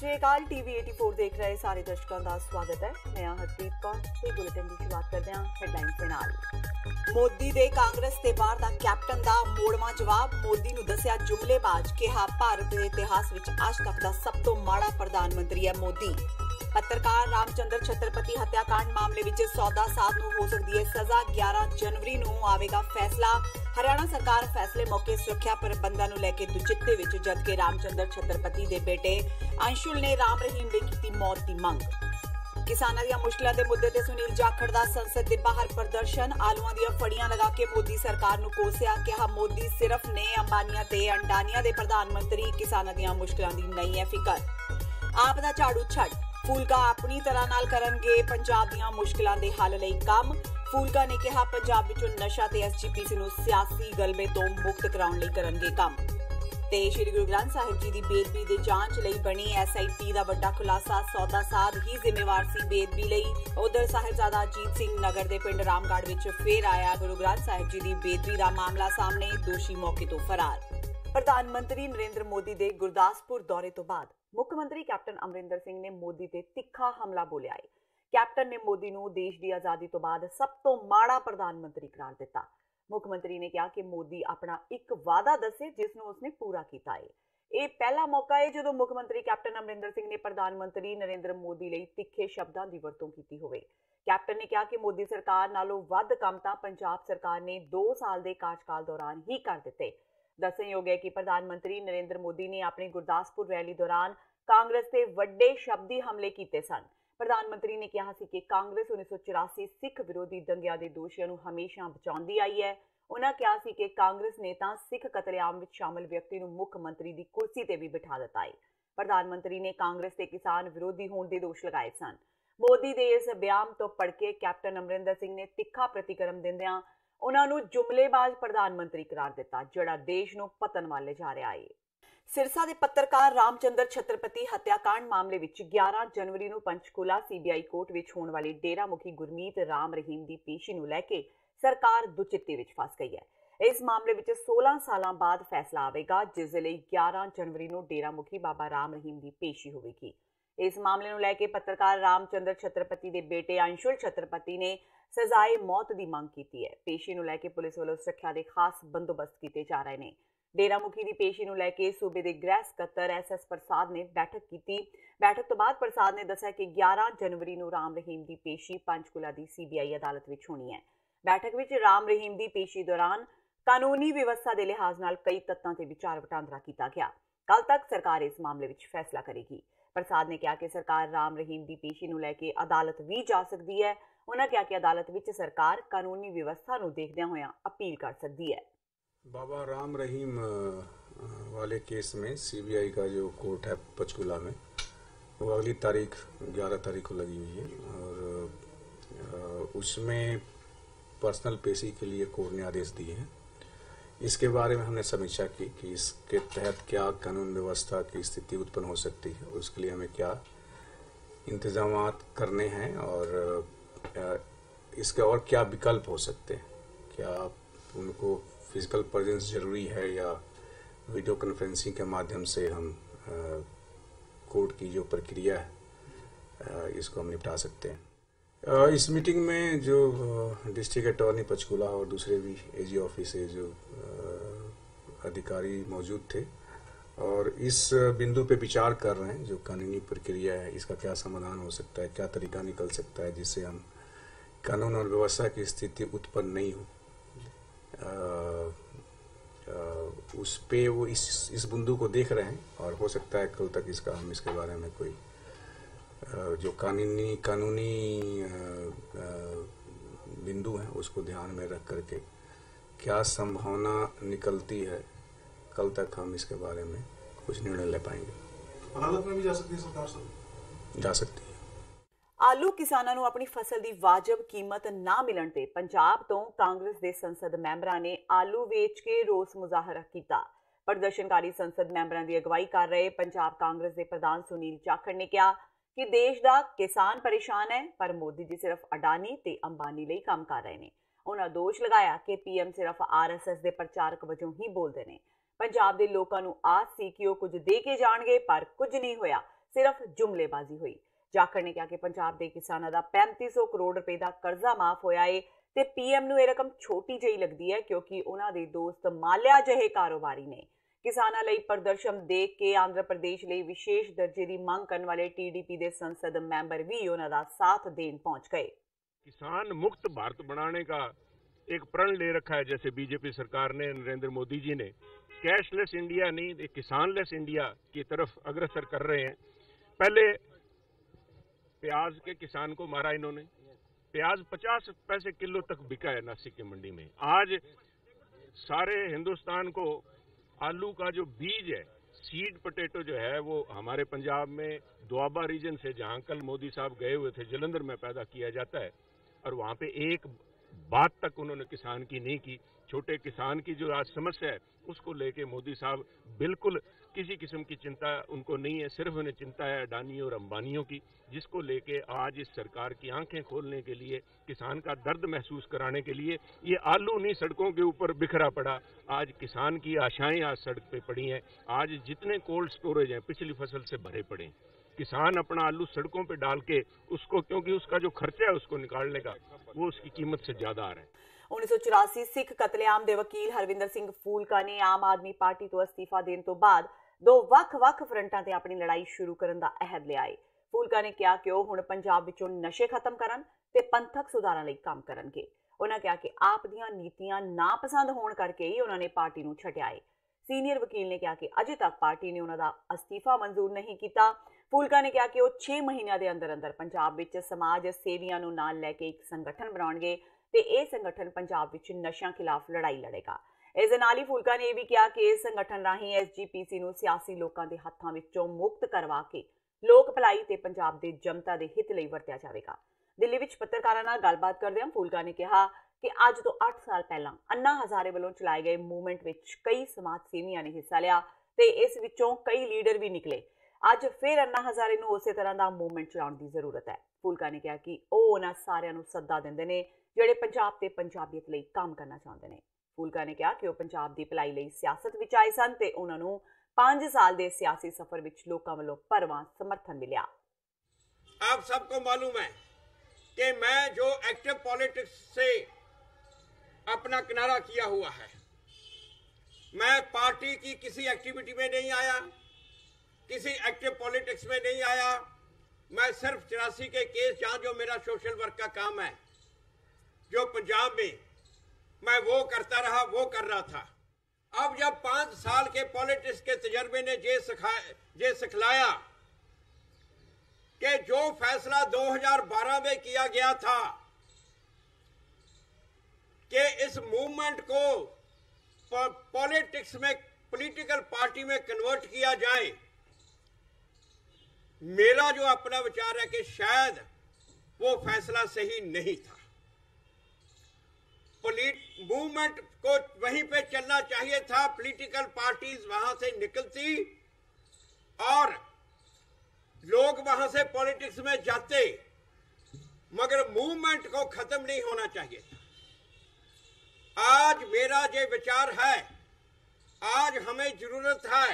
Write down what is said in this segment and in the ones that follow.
श्री अकाल। टीवी 84 देख रहे सारे दर्शकों का स्वागत है। मैं हरप्रीत कौर ते बुलेटिन की शुरुआत करते हैं हेडलाइंस के नाल। मोदी दे कांग्रेस ते बाहर दा कैप्टन दा मोड़वा जवाब। मोदी नूं दस्सिया जुमलेबाज, कहा भारत के इतिहास विच अज तक दा सब तो माड़ा प्रधानमंत्री है मोदी। पत्रकार रामचंद्र छत्रपति हत्याकांड मामले विच सौदा साध नूं हो सकदी है सजा। 11 जनवरी नूं आवेगा फैसला। हरियाणा सरकार फैसले मौके सुरक्षा प्रबंधां नूं लैके दुचित्ते विच, जबकि रामचंद्र छत्रपति दे बेटे अंशुल ने राम रहीम दे कीती मौत दी मंग। किसानां दीआं मुश्किलां दे मुद्दे ते सुनील जाखड़ दा संसद दे बाहर प्रदर्शन। आलूआं दीआं फड़ियां लगा के मोदी सरकार नूं कोसिया, कहा मोदी सिर्फ ने अंबानियां ते अंडानियां दे प्रधानमंत्री, किसानां दीआं मुश्किलां दी नहीं है फिकर। आप दा झाड़ू छड्ड, फूलका अपनी तरह नाल करनगे पंजाब दीआं मुश्किलां दे हल लई काम। फूलका ने कहा पंजाब विचों नशा ते एसजीपीसी नूं सियासी गलबे तो मुक्त कराउण लई करनगे काम। ते श्री गुरु ग्रंथ साहिब जी दी बेदबी दे जांच लई बनी SIT दा वड्डा खुलासा। सौदा साध ही जिम्मेवार सी बेदबी लई। उधर साहिबजादा अजीत सिंह नगर दे पिंड रामगढ़ विच फिर आया गुरु ग्रंथ साहिब जी दी बेदबी दा मामला सामने, दोषी मौके तो फरार। प्रधानमंत्री नरेंद्र मोदी दे गुरदासपुर दौरे तो बाद मुख मंत्री कैप्टन अमरिंदर सिंह ने मोदी ते तिखा हमला बोलिया है। कैप्टन ने मोदी नूं देश की आजादी तो बाद सब तो माड़ा प्रधानमंत्री करार दिता। मुख्यमंत्री ने कहा कि मोदी अपना एक वादा दसे जिसनूं उसने पूरा किया है। यह पहला मौका है जदों मुख्यमंत्री कैप्टन अमरिंदर सिंह ने प्रधानमंत्री नरेंद्र मोदी लई तिखे शब्दां दी वरतों कीती होवे। कैप्टन ने कहा कि मोदी सरकार नालों वध काम तां पंजाब सरकार ने 2 साल के कार्यकाल दौरान ही कर दिते। दस्सणयोग है कि प्रधानमंत्री नरेंद्र मोदी ने अपनी गुरदासपुर रैली दौरान कांग्रेस से वड्डे शब्दी हमले किए सन। प्रधानमंत्री ने कहा कि कांग्रेस 1984 सिख विरोधी दंगियां के दोषियों को हमेशा बचाती आई है। उन्होंने कहा कि कांग्रेस ने तां सिख कतलेआम में शामिल व्यक्ति को मुख्यमंत्री की कुर्सी ते भी बिठा दिता है। प्रधानमंत्री ने कांग्रेस के किसान विरोधी होने के दोष लगाए सन। मोदी के इस बयान तो पड़के कैप्टन अमरिंदर सिंह ने तिखा प्रतिक्रम दिंदियां उन्होंने जुमलेबाज प्रधानमंत्री करार दिता, जिहड़ा देश नूं पतन वाले जा रहा है। सिरसा के पत्रकार रामचंद्र छत्रपति हत्याकांड मामले विच 11 जनवरी नूं पंचकूला CBI कोर्ट विच होने वाली डेरा मुखी गुरमीत राम रहीम की पेशी नूं लैके सरकार दुचित्ते विच फस गई है। इस मामले विच 16 साल बाद फैसला आवेगा, जिस दे लई 11 जनवरी नूं डेरा मुखी बाबा राम रहीम की पेशी होवेगी। इस मामले नूं लैके पत्रकार रामचंद्र छत्रपति के बेटे अंशुल छत्रपति ने सजाए मौत की मांग की है। पेशी नूं लैके पुलिस वालों सुरक्षा के खास बंदोबस्त किए जा रहे हैं। डेरा मुखी की पेशी नूं लैके सूबे के गृह सकत्तर SS प्रसाद ने बैठक की। बैठक तो बाद प्रसाद ने दस्सिया कि 11 जनवरी नूं राम रहीम की पेशी पंचकूला की CBI अदालत विच होनी है। बैठक विच राम रहीम की पेशी दौरान कानूनी व्यवस्था के लिहाज नाल कई तत्तां ते विचार वटांदरा किया गया। कल तक सरकार इस मामले विच फैसला करेगी। प्रसाद ने कहा कि सरकार राम रहीम की पेशी नूं लैके अदालत भी जा सकती है। उन्होंने कहा कि अदालत विच सरकार कानूनी व्यवस्था नूं देखदियां होया अपील कर सकती है। बाबा राम रहीम वाले केस में CBI का जो कोर्ट है पंचकूला में, वो अगली तारीख 11 तारीख को लगी हुई है और उसमें पर्सनल पेशी के लिए कोर्ट ने आदेश दिए हैं। इसके बारे में हमने समीक्षा की कि इसके तहत क्या कानून व्यवस्था की स्थिति उत्पन्न हो सकती है, उसके लिए हमें क्या इंतजाम करने हैं और इसके और क्या विकल्प हो सकते हैं। क्या उनको फिजिकल प्रेजेंस जरूरी है या वीडियो कॉन्फ्रेंसिंग के माध्यम से हम कोर्ट की जो प्रक्रिया है इसको हम निपटा सकते हैं। इस मीटिंग में जो डिस्ट्रिक्ट अटॉर्नी पंचकूला और दूसरे भी AG ऑफिस से जो अधिकारी मौजूद थे और इस बिंदु पे विचार कर रहे हैं जो कानूनी प्रक्रिया है, इसका क्या समाधान हो सकता है, क्या तरीका निकल सकता है जिससे हम कानून और व्यवस्था की स्थिति उत्पन्न नहीं हो। उस पे वो इस बिंदु को देख रहे हैं और हो सकता है कल तक इसका हम इसके बारे में कोई जो कानूनी बिंदु हैं उसको ध्यान में रख करके क्या संभावना निकलती है, कल तक हम इसके बारे में कुछ निर्णय ले पाएंगे। अदालत में भी जा सकती है सरकार, सब जा सकती है। आलू किसानां नूं अपनी फसल की वाजिब कीमत ना मिलण ते पंजाब तो कांग्रेस के संसद मैंबरां ने आलू वेच के रोस मुजाहरा किया। प्रदर्शनकारी संसद मैंबरां की अगवाई कर रहे पंजाब कांग्रेस के प्रधान सुनील जाखड़ ने कहा कि देश का किसान परेशान है पर मोदी जी सिर्फ अडानी ते अंबानी लई काम कर रहे हैं। उन्होंने दोष लगाया कि PM सिर्फ RSS के प्रचारक वजों ही बोलते हैं। पंजाब के लोगों को आस सी कि वह कुछ दे के जाणगे पर कुछ नहीं होया। ਸਿਰਫ ਜੁਮਲੇਬਾਜ਼ੀ ਹੋਈ। ਜਾਖੜ ਨੇ ਕਿਹਾ ਕਿ ਪੰਜਾਬ ਦੇ ਕਿਸਾਨਾਂ ਦਾ 3500 ਕਰੋੜ ਰੁਪਏ ਦਾ ਕਰਜ਼ਾ ਮਾਫ ਹੋਇਆ ਏ ਤੇ ਪੀਐਮ ਨੂੰ ਇਹ ਰਕਮ ਛੋਟੀ ਜਿਹੀ ਲੱਗਦੀ ਹੈ ਕਿਉਂਕਿ ਉਹਨਾਂ ਦੇ ਦੋਸਤ ਮਾਲਿਆ ਜਿਹੇ ਕਾਰੋਬਾਰੀ ਨੇ। ਕਿਸਾਨਾਂ ਲਈ ਪ੍ਰਦਰਸ਼ਨ ਦੇਖ ਕੇ ਆਂਧਰਾ ਪ੍ਰਦੇਸ਼ ਲਈ ਵਿਸ਼ੇਸ਼ ਦਰਜੇ ਦੀ ਮੰਗ ਕਰਨ ਵਾਲੇ टीडीपी ਦੇ ਸੰਸਦ ਮੈਂਬਰ ਵੀ ਉਹਨਾਂ ਦਾ साथ देन पहुंच गए। किसान मुक्त भारत बनाने का एक प्रण ले रखा है, जैसे बीजेपी सरकार ने, नरेंद्र मोदी जी ने कैशलेस इंडिया नहीं, किसानलेस इंडिया की तरफ अग्रसर कर रहे हैं। पहले प्याज के किसान को मारा इन्होंने, प्याज 50 पैसे किलो तक बिका है नासिक की मंडी में। आज सारे हिंदुस्तान को आलू का जो बीज है, सीड पोटैटो जो है, वो हमारे पंजाब में दोआबा रीजन से, जहां कल मोदी साहब गए हुए थे, जलंधर में पैदा किया जाता है और वहां पे एक बात तक उन्होंने किसान की नहीं की। छोटे किसान की जो आज समस्या है उसको लेके मोदी साहब बिल्कुल किसी किस्म की चिंता उनको नहीं है, सिर्फ उन्हें चिंता है अडानी और अंबानियों की, जिसको लेके आज इस सरकार की आंखें खोलने के लिए, किसान का दर्द महसूस कराने के लिए ये आलू नहीं सड़कों के ऊपर बिखरा पड़ा। आज किसान की आशाएं आज सड़क पे पड़ी हैं। आज जितने कोल्ड स्टोरेज हैं पिछली फसल से भरे पड़े हैं। किसान अपना आलू सड़कों पे डाल के उसको, क्योंकि उसका जो खर्चा है उसको निकालने का, वो उसकी कीमत से ज्यादा आ रहा है। 1984 सिख कतलेआम ਦੇ ਵਕੀਲ ਹਰਵਿੰਦਰ ਸਿੰਘ ਫੂਲਕਾ ਨੇ ਆਮ ਆਦਮੀ ਪਾਰਟੀ ਤੋਂ ਅਸਤੀਫਾ ਦੇਣ ਤੋਂ ਬਾਅਦ ਦੋ ਵੱਖ-ਵੱਖ ਫਰੰਟਾਂ ਤੇ ਆਪਣੀ ਲੜਾਈ ਸ਼ੁਰੂ ਕਰਨ ਦਾ ਅਹਿਦ ਲਿਆ ਹੈ। ਫੂਲਕਾ ਨੇ ਕਿਹਾ ਕਿ ਉਹ ਹੁਣ ਪੰਜਾਬ ਵਿੱਚੋਂ ਨਸ਼ੇ ਖਤਮ ਕਰਨ ਤੇ ਪੰਥਕ ਸੁਧਾਰਾਂ ਲਈ ਕੰਮ ਕਰਨਗੇ। ਉਹਨਾਂ ਕਿਹਾ ਕਿ ਆਪ ਦੀਆਂ ਨੀਤੀਆਂ ਨਾਪਸੰਦ ਹੋਣ ਕਰਕੇ ਹੀ ਉਹਨਾਂ ਨੇ ਪਾਰਟੀ ਨੂੰ ਛੱਡਿਆ ਹੈ। ਸੀਨੀਅਰ ਵਕੀਲ ਨੇ ਕਿਹਾ ਕਿ ਅਜੇ ਤੱਕ ਪਾਰਟੀ ਨੇ ਉਹਨਾਂ ਦਾ ਅਸਤੀਫਾ ਮਨਜ਼ੂਰ ਨਹੀਂ ਕੀਤਾ। ਫੂਲਕਾ ਨੇ ਕਿਹਾ ਕਿ ਉਹ 6 ਮਹੀਨਿਆਂ ਦੇ ਅੰਦਰ ਪੰਜਾਬ ਵਿੱਚ ਸਮਾਜ ਸੇਵੀਆਂ ਨੂੰ ਨਾਲ ਲੈ ਕੇ ਇੱਕ ਸੰਗਠਨ ਬਣਾਉਣਗੇ ਤੇ ਇਹ ਸੰਗਠਨ ਪੰਜਾਬ ਵਿੱਚ ਨਸ਼ਿਆਂ ਖਿਲਾਫ ਲੜਾਈ ਲੜੇਗਾ। ਇਸ ਦੇ ਨਾਲ ਹੀ ਫੂਲਕਾ ਨੇ ਇਹ ਵੀ ਕਿਹਾ ਕਿ ਇਸ ਸੰਗਠਨ ਰਾਹੀਂ SGPC ਨੂੰ ਸਿਆਸੀ ਲੋਕਾਂ ਦੇ ਹੱਥਾਂ ਵਿੱਚੋਂ ਮੁਕਤ ਕਰਵਾ ਕੇ ਲੋਕ ਭਲਾਈ ਤੇ ਪੰਜਾਬ ਦੇ ਜਨਤਾ ਦੇ ਹਿੱਤ ਲਈ ਵਰਤਿਆ ਜਾਵੇਗਾ। ਦਿੱਲੀ ਵਿੱਚ ਪੱਤਰਕਾਰਾਂ ਨਾਲ ਗੱਲਬਾਤ ਕਰਦਿਆਂ ਫੂਲਕਾ ਨੇ ਕਿਹਾ ਕਿ ਅੱਜ ਤੋਂ 8 ਸਾਲ ਪਹਿਲਾਂ ਅੰਨਾ ਹਜ਼ਾਰੇ ਵੱਲੋਂ ਚਲਾਏ ਗਏ ਮੂਵਮੈਂਟ ਵਿੱਚ ਕਈ ਸਮਾਜ ਸੇਵੀਆਂ ਨੇ ਹਿੱਸਾ ਲਿਆ ਤੇ ਇਸ ਵਿੱਚੋਂ ਕਈ ਲੀਡਰ ਵੀ ਨਿਕਲੇ। ਅੱਜ ਫਿਰ ਅੰਨਾ ਹਜ਼ਾਰੇ ਨੂੰ ਉਸੇ ਤਰ੍ਹਾਂ ਦਾ ਮੂਵਮੈਂਟ ਚਲਾਉਣ ਦੀ ਜ਼ਰੂਰਤ ਹੈ। ਫੂਲਕਾ ਨੇ ਕਿਹਾ ਕਿ ਉਹ ਉਹਨਾਂ ਸਾਰਿਆਂ ਨੂੰ ਸੱਦਾ ਦਿੰਦੇ ਨੇ ਜਿਹੜੇ ਪੰਜਾਬ ਤੇ ਪੰਜਾਬੀਅਤ ਲਈ ਕੰਮ ਕਰਨਾ ਚਾਹੁੰਦੇ ਨੇ। ਫੂਲਕਾ ਨੇ ਕਿਹਾ ਕਿ ਉਹ ਪੰਜਾਬ ਦੀ ਭਲਾਈ ਲਈ ਸਿਆਸਤ ਵਿੱਚ ਆਏ ਸਨ ਤੇ ਉਹਨਾਂ ਨੂੰ 5 ਸਾਲ ਦੇ ਸਿਆਸੀ ਸਫ਼ਰ ਵਿੱਚ ਲੋਕਾਂ ਵੱਲੋਂ ਭਰਵਾਂ ਸਮਰਥਨ ਮਿਲਿਆ। आप सबको मालूम है कि मैं जो एक्टिव पॉलिटिक्स से अपना किनारा किया हुआ है, मैं पार्टी की किसी एक्टिविटी में नहीं आया, किसी एक्टिव पॉलिटिक्स में नहीं आया। मैं सिर्फ 84 के केस, जहां जो मेरा सोशल वर्क का काम है, जो पंजाब में मैं वो करता रहा, वो कर रहा था। अब जब 5 साल के पॉलिटिक्स के तजर्बे ने ये सिखलाया कि जो फैसला 2012 में किया गया था कि इस मूवमेंट को पॉलिटिक्स में, पॉलिटिकल पार्टी में कन्वर्ट किया जाए, मेरा जो अपना विचार है कि शायद वो फैसला सही नहीं था। मूवमेंट को वहीं पे चलना चाहिए था, पॉलिटिकल पार्टीज वहां से निकलती और लोग वहां से पॉलिटिक्स में जाते, मगर मूवमेंट को खत्म नहीं होना चाहिए था। आज मेरा ये विचार है, आज हमें जरूरत है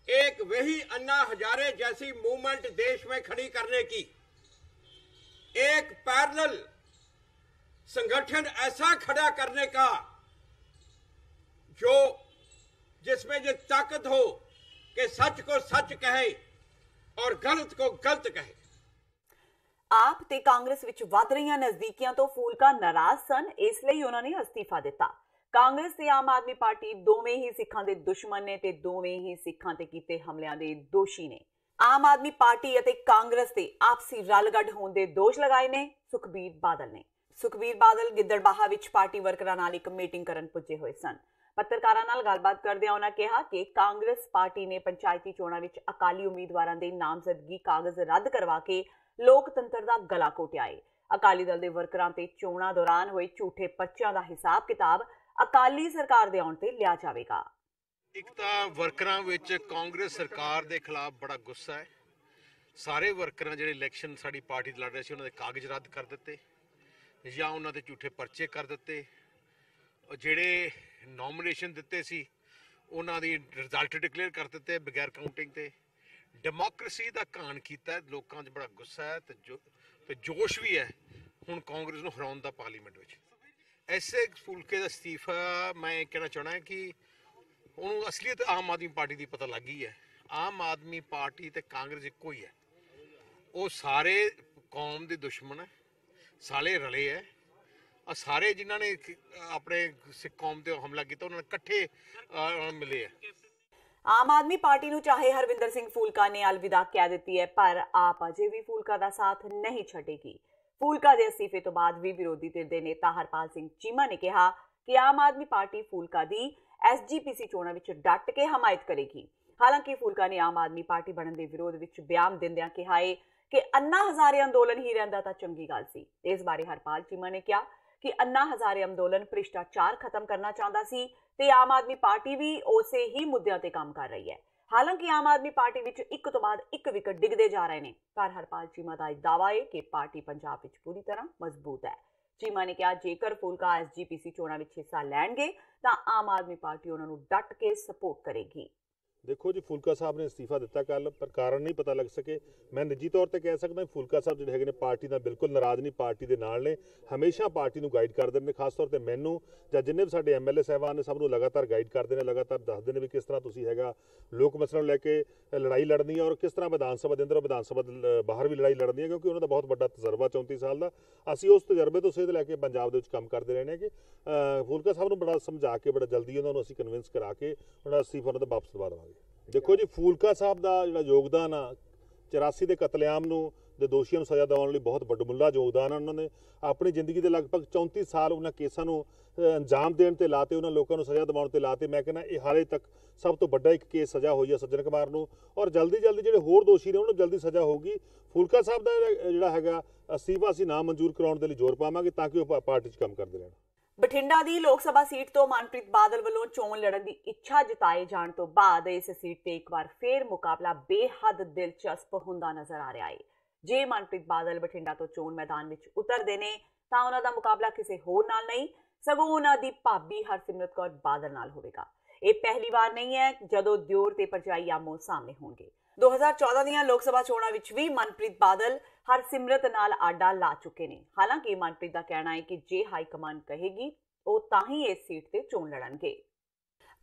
एक वही अन्ना हजारे जैसी मूवमेंट देश में खड़ी करने की, एक पैरेलल संगठन ऐसा खड़ा करने का जो जिसमें ये ताकत हो कि सच को सच कहे और गलत को गलत कहे। ਆਪ ਤੇ ਕਾਂਗਰਸ ਵਿੱਚ ਵੱਧ ਰਹੀਆਂ ਨਜ਼ਦੀਕੀਆਂ ਤੋਂ ਫੂਲਕਾ ਨਾਰਾਜ਼ ਸਨ, ਇਸ ਲਈ ਉਹਨਾਂ ਨੇ ਅਸਤੀਫਾ ਦਿੱਤਾ। ਕਾਂਗਰਸ ਤੇ ਆਮ ਆਦਮੀ ਪਾਰਟੀ ਦੋਵੇਂ ਹੀ ਸਿੱਖਾਂ ਦੇ ਦੁਸ਼ਮਣ ਨੇ ਤੇ ਦੋਵੇਂ ਹੀ ਸਿੱਖਾਂ ਤੇ ਕੀਤੇ ਹਮਲਿਆਂ ਦੇ ਦੋਸ਼ੀ ਨੇ। ਆਮ ਆਦਮੀ ਪਾਰਟੀ ਅਤੇ ਕਾਂਗਰਸ ਤੇ ਆਪਸੀ ਰਲਗੱਡ ਹੋਣ ਦੇ ਦੋਸ਼ ਲਗਾਏ ਨੇ ਸੁਖਬੀਰ ਬਾਦਲ ਨੇ। ਸੁਖਬੀਰ ਬਾਦਲ ਗਿੱਦੜਬਾਹਾ ਵਿੱਚ ਪਾਰਟੀ ਵਰਕਰਾਂ ਨਾਲ ਇੱਕ ਮੀਟਿੰਗ ਕਰਨ ਪੁੱਜੇ ਹੋਏ ਸਨ। ਪੱਤਰਕਾਰਾਂ ਨਾਲ ਗੱਲਬਾਤ ਕਰਦਿਆਂ ਉਹਨਾਂ ਕਿਹਾ ਕਿ ਕਾਂਗਰਸ ਪਾਰਟੀ ਨੇ ਪੰਚਾਇਤੀ ਚੋਣਾਂ ਵਿੱਚ ਅਕਾਲੀ ਉਮੀਦਵਾਰਾਂ ਦੇ ਨਾਮਜ਼ਦਗੀ ਕਾਗਜ਼ ਰੱਦ ਕਰਵਾ ਕੇ ਲੋਕਤੰਤਰ ਦਾ ਗਲਾ ਘੋਟਿਆ ਹੈ। ਅਕਾਲੀ ਦਲ ਦੇ ਵਰਕਰਾਂ ਤੇ ਚੋਣਾਂ ਦੌਰਾਨ ਹੋਏ ਝੂਠੇ ਪਰਚਿਆਂ ਦਾ ਹਿਸਾਬ ਕਿਤਾਬ ਅਕਾਲੀ ਸਰਕਾਰ ਦੇ ਆਉਣ ਤੇ ਲਿਆ ਜਾਵੇਗਾ। ਇੱਕ ਤਾਂ ਵਰਕਰਾਂ ਵਿੱਚ ਕਾਂਗਰਸ ਸਰਕਾਰ ਦੇ ਖਿਲਾਫ ਬੜਾ ਗੁੱਸਾ ਹੈ। ਸਾਰੇ ਵਰਕਰਾਂ ਜਿਹੜੇ ਇਲੈਕਸ਼ਨ ਸਾਡੀ ਪਾਰਟੀ ਦੇ ਲੜ ਰਹੇ ਸੀ ਉਹਨਾਂ ਦੇ ਕਾਗਜ਼ ਰੱਦ ਕਰ ਦਿੱਤੇ ਜਾਂ ਉਹਨਾਂ ਦੇ ਝੂਠੇ ਪਰਚੇ ਕਰ ਦਿੱਤੇ। ਜਿਹੜੇ ਨੋਮੀਨੇਸ਼ਨ ਦਿੱਤੇ ਸੀ ਉਹਨਾਂ ਦੀ ਰਿਜ਼ਲਟ ਡਿਕਲੇਅਰ ਕਰ ਦਿੱਤੇ ਬਗੈਰ ਕਾਊਂਟਿੰਗ ਤੇ। ਡੈਮੋਕ੍ਰੇਸੀ ਦਾ ਘਾਣ ਕੀਤਾ, ਲੋਕਾਂ 'ਚ ਬੜਾ ਗੁੱਸਾ ਹੈ ਤੇ ਜੋਸ਼ ਵੀ ਹੈ ਹੁਣ ਕਾਂਗਰਸ ਨੂੰ ਹਰਾਉਣ ਦਾ ਪਾਰਲੀਮੈਂਟ ਵਿੱਚ। ਐਸੇ ਫੂਲਕੇ ਦਾ ਅਸਤੀਫਾ ਮੈਂ ਕਹਿਣਾ ਚਾਹੁੰਦਾ ਕਿ ਉਹਨੂੰ ਅਸਲੀਅਤ ਆਮ ਆਦਮੀ ਪਾਰਟੀ ਦੀ ਪਤਾ ਲੱਗ ਗਈ ਹੈ। ਆਮ ਆਦਮੀ ਪਾਰਟੀ ਤੇ ਕਾਂਗਰਸ ਇੱਕੋ ਹੀ ਹੈ, ਉਹ ਸਾਰੇ ਕੌਮ ਦੇ ਦੁਸ਼ਮਣ ਹੈ, ਸਾਰੇ ਰਲੇ ਹੈ। ਆ ਸਾਰੇ ਜਿਨ੍ਹਾਂ ਨੇ ਆਪਣੇ ਸਿੱਖ ਕੌਮ ਤੇ ਹਮਲਾ ਕੀਤਾ ਉਹਨਾਂ ਨੇ ਇਕੱਠੇ ਮਿਲੇ ਹੈ। ਆਮ ਆਦਮੀ ਪਾਰਟੀ ਨੂੰ ਚਾਹੇ ਹਰਵਿੰਦਰ ਸਿੰਘ ਫੂਲਕਾ ਨੇ ਅਲਵਿਦਾ ਕਹਿ ਦਿੱਤੀ ਹੈ, ਪਰ ਆਪ ਅਜੇ ਵੀ ਫੂਲਕਾ ਦਾ ਸਾਥ ਨਹੀਂ ਛੱਡੇਗੀ। ਫੂਲਕਾ ਦੇ ਅਸਤੀਫੇ ਤੋਂ ਬਾਅਦ ਵੀ ਵਿਰੋਧੀ ਧਿਰ ਦੇ ਨੇਤਾ ਹਰਪਾਲ ਸਿੰਘ ਚੀਮਾ ਨੇ ਕਿਹਾ ਕਿ ਆਮ ਆਦਮੀ ਪਾਰਟੀ ਫੂਲਕਾ ਦੀ SGPC ਚੋਣਾਂ ਵਿੱਚ ਡਟ ਕੇ ਹਮਾਇਤ ਕਰੇਗੀ। ਹਾਲਾਂਕਿ ਫੂਲਕਾ ਨੇ ਆਮ ਆਦਮੀ ਪਾਰਟੀ ਬਣਨ ਦੇ ਵਿਰੋਧ ਵਿੱਚ ਬਿਆਨ ਦਿੰਦਿਆਂ ਕਿਹਾ ਹੈ ਕਿ ਅੰਨਾ ਹਜ਼ਾਰੇ ਅੰਦੋਲਨ ਹੀ ਰਹਿੰਦਾ ਤਾਂ ਚੰਗੀ ਗੱਲ ਸੀ। ਇਸ ਬਾਰੇ ਹਰਪਾਲ ਚੀਮਾ ਨੇ ਕਿਹਾ ਕਿ ਅੰਨਾ ਹਜ਼ਾਰੇ ਅੰਦੋਲਨ ਭ੍ਰਿਸ਼ਟਾਚਾਰ ਖਤਮ ਕਰਨਾ ਚਾਹੁੰਦਾ ਸੀ ਤੇ ਆਮ ਆਦਮੀ ਪਾਰਟੀ ਵੀ ਉਸੇ ਹੀ ਮੁੱਦਿਆਂ ਤੇ ਕੰਮ ਕਰ ਰਹੀ ਹੈ। ਹਾਲਾਂਕਿ ਆਮ ਆਦਮੀ ਪਾਰਟੀ ਵਿੱਚ ਇੱਕ ਤੋਂ ਬਾਅਦ ਇੱਕ ਵਿਕਟ ਡਿੱਗਦੇ ਜਾ ਰਹੇ ਨੇ, ਪਰ ਹਰਪਾਲ ਚੀਮਾ ਦਾ ਦਾਅਵਾ ਹੈ ਕਿ ਪਾਰਟੀ ਪੰਜਾਬ ਵਿੱਚ ਪੂਰੀ ਤਰ੍ਹਾਂ ਮਜ਼ਬੂਤ ਹੈ। ਚੀਮਾ ਨੇ ਕਿਹਾ ਜੇਕਰ ਫੂਲਕਾ SGPC ਚੋਣਾਂ ਵਿੱਚ ਹਿੱਸਾ ਲੈਣਗੇ ਤਾਂ ਆਮ ਆਦਮੀ ਪਾਰਟੀ ਉਹਨਾਂ ਨੂੰ ਡਟ ਕੇ ਸਪੋਰਟ ਕਰੇਗੀ। देखो जी, फूलका साहब ने इस्तीफा दिता कल, पर कारण नहीं पता लग सके। मैं निजी तौर पर कह सकता फूलका साहब जो है पार्टी नाल बिल्कुल नाराज़ नहीं, पार्टी के नाल ने, हमेशा पार्टी को गाइड करते हैं। खास तौर पर मैनू ਜਾਂ जिन्ने भी साडे MLA साहबान ने सब लगातार गाइड करते हैं, लगातार दसते हैं भी किस तरह तुसीं हैगा लोक मसलों लैके लड़ाई लड़नी है और किस तरह विधान सभा के अंदर विधान सभा बाहर भी लड़ाई लड़नी है, क्योंकि उन्होंने बहुत बड़ा तजर्बा 34 साल का। असीं उस तजर्बे तो सेध लैके पंजाब दे विच काम करते रहने कि फूलका साहब नूं बड़ा समझा के बड़ा जल्दी उन्होंने असीं कन्विंस करा के उन्होंने अस्तीफा उन्होंने वापस दवा देवांगे। देखो जी, फूलका साहब का जिहड़ा योगदान आ 84 के कतलेआम नूं ਦੇ ਦੋਸ਼ੀਆਂ ਨੂੰ ਸਜ਼ਾ ਦਿਵਾਉਣ ਲਈ ਬਹੁਤ ਵੱਡਮੁੱਲਾ ਯੋਗਦਾਨ ਹੈ। ਉਹਨਾਂ ਨੇ ਆਪਣੀ ਜ਼ਿੰਦਗੀ ਦੇ ਲਗਭਗ 34 ਸਾਲ ਉਹਨਾਂ ਕੇਸਾਂ ਨੂੰ ਅੰਜਾਮ ਦੇਣ ਤੇ ਲਾਤੇ, ਉਹਨਾਂ ਲੋਕਾਂ ਨੂੰ ਸਜ਼ਾ ਦਿਵਾਉਣ ਤੇ ਲਾਤੇ। ਮੈਂ ਕਹਿੰਦਾ ਇਹ ਹਾਲੇ ਤੱਕ ਸਭ ਤੋਂ ਵੱਡਾ ਇੱਕ ਕੇਸ ਸਜ਼ਾ ਹੋਈ ਹੈ ਸੱਜਣ ਕੁਮਾਰ ਨੂੰ, ਔਰ ਜਲਦੀ ਜਿਹੜੇ ਹੋਰ ਦੋਸ਼ੀ ਨੇ ਉਹਨਾਂ ਨੂੰ ਜਲਦੀ ਸਜ਼ਾ ਹੋਊਗੀ। ਫੂਲਕਾ ਸਾਹਿਬ ਦਾ ਜਿਹੜਾ ਹੈਗਾ ਅਸਤੀਫਾ ਅਸੀਂ ਨਾ ਮਨਜ਼ੂਰ ਕਰਾਉਣ ਦੇ ਲਈ ਜ਼ੋਰ ਪਾਵਾਂਗੇ ਤਾਂ ਕਿ ਉਹ ਪਾਰਟੀ 'ਚ ਕੰਮ ਕਰਦੇ ਰਹਿਣ। ਬਠਿੰਡਾ ਦੀ ਲੋਕ ਸਭਾ ਸੀਟ ਤੋਂ ਮਨਪ੍ਰੀਤ ਬਾਦਲ ਵੱਲੋਂ ਚੋਣ ਲੜਨ ਦੀ ਇੱਛਾ ਜਤਾਏ ਜਾਣ ਤੋਂ ਬਾਅਦ ਇਸ ਸੀਟ ਤੇ ਇੱਕ ਵਾਰ ਫੇਰ ਮੁਕਾਬਲਾ ਬੇਹੱਦ ਦਿਲਚਸਪ ਹੁੰਦਾ ਨਜ਼ਰ ਆ ਰਿਹਾ ਹੈ। ਜੇ ਮਨਪ੍ਰੀਤ ਬਾਦਲ ਬਠਿੰਡਾ ਤੋਂ ਚੋਣ ਮੈਦਾਨ ਵਿੱਚ ਉਤਰਦੇ ਨੇ ਤਾਂ ਉਹਨਾਂ ਦਾ ਮੁਕਾਬਲਾ ਕਿਸੇ ਹੋਰ ਨਾਲ ਨਹੀਂ, ਸਗੋਂ ਉਹਨਾਂ ਦੀ ਭਾਬੀ ਹਰਸਿਮਰਤ ਕੌਰ ਬਾਦਲ ਨਾਲ ਹੋਵੇਗਾ। ਇਹ ਪਹਿਲੀ ਵਾਰ ਨਹੀਂ ਹੈ ਜਦੋਂ ਦਿਓਰ ਤੇ ਭਰਜਾਈ ਆਮੋ ਸਾਹਮਣੇ ਹੋਣਗੇ। 2014 ਦੀਆਂ ਲੋਕ ਸਭਾ ਚੋਣਾਂ ਵਿੱਚ ਵੀ ਮਨਪ੍ਰੀਤ ਬਾਦਲ ਹਰਸਿਮਰਤ ਨਾਲ ਆਡਾ ਲਾ ਚੁੱਕੇ ਨੇ। ਹਾਲਾਂਕਿ ਮਨਪ੍ਰੀਤ ਦਾ ਕਹਿਣਾ ਹੈ ਕਿ ਜੇ ਹਾਈ ਕਮਾਂਡ ਕਹੇਗੀ ਉਹ ਤਾਂ ਹੀ ਇਸ ਸੀਟ ਤੇ ਚੋਣ ਲੜਨਗੇ।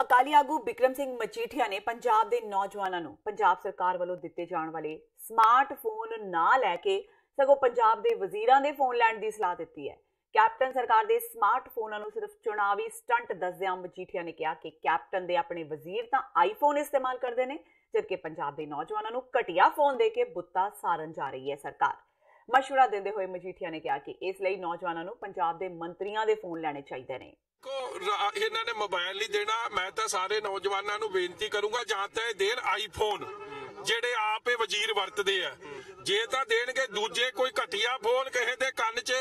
ਅਕਾਲੀ ਆਗੂ ਬਿਕਰਮ ਸਿੰਘ ਮਜੀਠੀਆ ਨੇ ਪੰਜਾਬ ਦੇ ਨੌਜਵਾਨਾਂ ਨੂੰ ਪੰਜਾਬ ਸਰਕਾਰ ਵੱਲੋਂ ਦਿੱਤੇ ਜਾਣ ਵਾਲੇ ਸਮਾਰਟਫੋਨ ਨਾ ਲੈ ਕੇ ਸਗੋਂ ਪੰਜਾਬ ਦੇ ਵਜ਼ੀਰਾਂ ਦੇ ਫੋਨ ਲੈਣ ਦੀ ਸਲਾਹ ਦਿੱਤੀ ਹੈ। ਕੈਪਟਨ ਸਰਕਾਰ ਦੇ ਸਮਾਰਟਫੋਨਾਂ ਨੂੰ ਸਿਰਫ ਚੁਣਾਵੀ ਸਟੰਟ ਦੱਸਦਿਆਂ ਮਜੀਠੀਆ ਨੇ ਕਿਹਾ ਕਿ ਕੈਪਟਨ ਦੇ ਆਪਣੇ ਵਜ਼ੀਰ ਤਾਂ ਆਈਫੋਨ ਇਸਤੇਮਾਲ ਕਰਦੇ ਨੇ, ਜਦਕਿ ਪੰਜਾਬ ਦੇ ਨੌਜਵਾਨਾਂ ਨੂੰ ਘਟੀਆ ਫੋਨ ਦੇ ਕੇ ਬੁੱਤਾ ਸਾਰਨ ਜਾ ਰਹੀ ਹੈ ਸਰਕਾਰ। ਮਸ਼ਵਰਾ ਦਿੰਦੇ ਹੋਏ ਮਜੀਠੀਆ ਨੇ ਕਿਹਾ ਕਿ ਇਸ ਲਈ ਨੌਜਵਾਨਾਂ ਨੂੰ ਪੰਜਾਬ ਦੇ ਮੰਤਰੀਆਂ ਦੇ ਫੋਨ ਲੈਣੇ ਚਾਹੀਦੇ ਨੇ। ਇਹਨਾਂ ਨੇ ਮੋਬਾਈਲ ਨਹੀਂ ਦੇਣਾ। ਮੈਂ ਤਾਂ ਸਾਰੇ ਨੌਜਵਾਨਾਂ ਨੂੰ ਬੇਨਤੀ ਕਰੂੰਗਾ ਜਾਂ ਤਾਂ ਦੇਣ ਆਈਫੋਨ ਜਿਹੜੇ ਆਪੇ ਵਜ਼ੀਰ ਵਰਤਦੇ ਆ, ਜੇ ਤਾਂ ਦੇਣਗੇ ਦੂਜੇ ਕੋਈ ਘਟੀਆ ਫੋਨ ਕਿਸੇ ਦੇ ਕੰਨ 'ਚ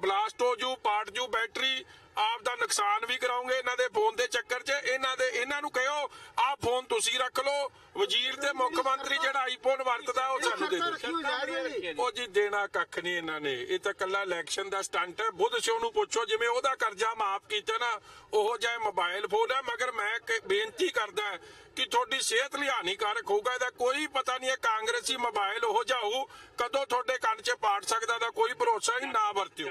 ਬਲਾਸਟ ਹੋ ਜੂ, ਪਾਟ ਜੂ ਬੈਟਰੀ, ਆਪ ਦਾ ਨੁਕਸਾਨ ਵੀ ਕਰਾਉਂਗੇ ਇਹਨਾਂ ਦੇ ਫੋਨ ਦੇ ਚੱਕਰ 'ਚ। ਇਹਨਾਂ ਨੂੰ ਕਹੋ ਆਹ ਫੋਨ ਤੁਸੀਂ ਰੱਖ ਲਓ, ਵਜ਼ੀਰ ਤੇ ਮੁੱਖ ਮੰਤਰੀ ਜਿਹੜਾ ਆਈਫੋਨ ਵਰਤਦਾ ਉਹ ਸਾਨੂੰ ਦੇ ਦਿਓ। ਉਹ ਜੀ ਦੇਣਾ ਕੱਖ ਨਹੀਂ ਇਹਨਾਂ ਨੇ, ਇਹ ਤਾਂ ਕੱਲਾ ਇਲੈਕਸ਼ਨ ਦਾ ਸਟੰਟ ਹੈ। ਬੁੱਧ ਸ਼ੋ ਨੂੰ ਪੁੱਛੋ ਜਿਵੇਂ ਉਹਦਾ ਕਰਜ਼ਾ ਮਾਫ ਕੀਤਾ ਨਾ ਉਹੋ ਜਿਹਾ ਮੋਬਾਈਲ ਫੋਨ ਹੈ। ਮਗਰ ਮੈਂ ਬੇਨਤੀ ਕਰਦਾ ਕਿ ਤੁਹਾਡੀ ਸਿਹਤ ਲਈ ਹਾਨੀਕਾਰਕ ਹੋਊਗਾ, ਇਹਦਾ ਕੋਈ ਪਤਾ ਨਹੀਂ ਹੈ। ਕਾਂਗਰਸੀ ਮੋਬਾਈਲ ਉਹੋ ਜਿਹਾ ਹੋਊ ਕਦੋਂ ਤੁਹਾਡੇ ਕੰਨ 'ਚ ਪਾੜ ਸਕਦਾ ਦਾ ਕੋਈ ਭਰੋਸਾ ਹੀ ਨਾ ਵਰਤਿਓ।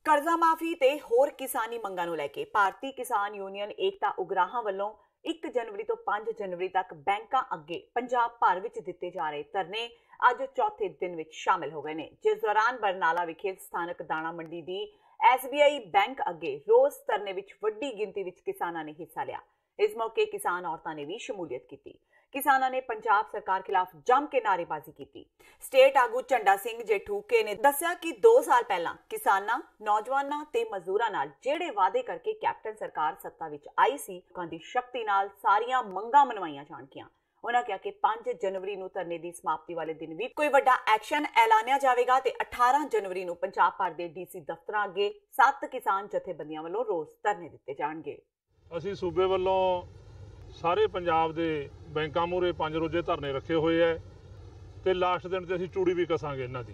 ਕਰਜ਼ਾ ਮਾਫੀ ਤੇ ਹੋਰ ਕਿਸਾਨੀ ਮੰਗਾਂ ਨੂੰ ਲੈ ਕੇ ਭਾਰਤੀ ਕਿਸਾਨ ਯੂਨੀਅਨ ਏਕਤਾ ਉਗਰਾਹਾਂ ਵੱਲੋਂ 1 ਜਨਵਰੀ ਤੋਂ 5 ਜਨਵਰੀ ਤੱਕ ਬੈਂਕਾਂ ਅੱਗੇ ਪੰਜਾਬ ਭਰ ਵਿੱਚ ਦਿੱਤੇ ਜਾ ਰਹੇ ਧਰਨੇ ਅੱਜ ਚੌਥੇ ਦਿਨ ਵਿੱਚ ਸ਼ਾਮਿਲ ਹੋ ਗਏ ਨੇ, ਜਿਸ ਦੌਰਾਨ ਬਰਨਾਲਾ ਵਿਖੇ ਸਥਾਨਕ ਦਾਣਾ ਮੰਡੀ ਦੀ SBI ਬੈਂਕ ਅੱਗੇ ਰੋਸ ਧਰਨੇ ਵਿੱਚ ਵੱਡੀ ਗਿਣਤੀ ਵਿੱਚ ਕਿਸਾਨਾਂ ਨੇ ਹਿੱਸਾ ਲਿਆ। ਇਸ ਮੌਕੇ ਕਿਸਾਨ ਔਰਤਾਂ ਨੇ ਵੀ ਸ਼ਮੂਲੀਅਤ ਕੀਤੀ। ਕਿਸਾਨਾਂ ਨੇ ਪੰਜਾਬ ਸਰਕਾਰ ਖਿਲਾਫ ਜੰਮ ਕੇ ਨਾਅਰੇਬਾਜ਼ੀ ਕੀਤੀ। ਸਟੇਟ ਆਗੂ ਝੰਡਾ ਸਿੰਘ ਜੇਠੂਕੇ ਨੇ ਦੱਸਿਆ ਕਿ 2 ਸਾਲ ਪਹਿਲਾਂ ਕਿਸਾਨਾਂ, ਨੌਜਵਾਨਾਂ ਤੇ ਮਜ਼ਦੂਰਾਂ ਨਾਲ ਜਿਹੜੇ ਵਾਅਦੇ ਕਰਕੇ ਕੈਪਟਨ ਸਰਕਾਰ ਸੱਤਾ ਵਿੱਚ ਆਈ ਸੀ, ਲੋਕਾਂ ਦੀ ਸ਼ਕਤੀ ਨਾਲ ਸਾਰੀਆਂ ਮੰਗਾਂ ਮਨਵਾਈਆਂ ਜਾਣਗੀਆਂ। ਉਹਨਾਂ ਕਿਹਾ ਕਿ 5 ਜਨਵਰੀ ਨੂੰ ਧਰਨੇ ਦੀ ਸਮਾਪਤੀ ਵਾਲੇ ਦਿਨ ਵੀ ਕੋਈ ਵੱਡਾ ਐਕਸ਼ਨ ਐਲਾਨਿਆ ਜਾਵੇਗਾ ਤੇ 18 ਜਨਵਰੀ ਨੂੰ ਪੰਜਾਬ ਭਰ ਦੇ DC ਦਫ਼ਤਰਾਂ ਅੱਗੇ 7 ਕਿਸਾਨ ਜਥੇਬੰਦੀਆਂ ਵੱਲੋਂ ਰੋਸ ਧਰਨੇ ਦਿੱਤੇ ਜਾਣਗੇ। ਅਸੀਂ ਸੂਬੇ ਵੱਲੋਂ ਸਾਰੇ ਪੰਜਾਬ ਦੇ ਬੈਂਕਾਂ ਮੂਹਰੇ 5 ਰੋਜ਼ੇ ਧਰਨੇ ਰੱਖੇ ਹੋਏ ਹੈ ਤੇ ਲਾਸਟ ਦਿਨ ਤੇ ਅਸੀਂ ਚੂੜੀ ਵੀ ਕਸਾਂਗੇ ਇਹਨਾਂ ਦੀ।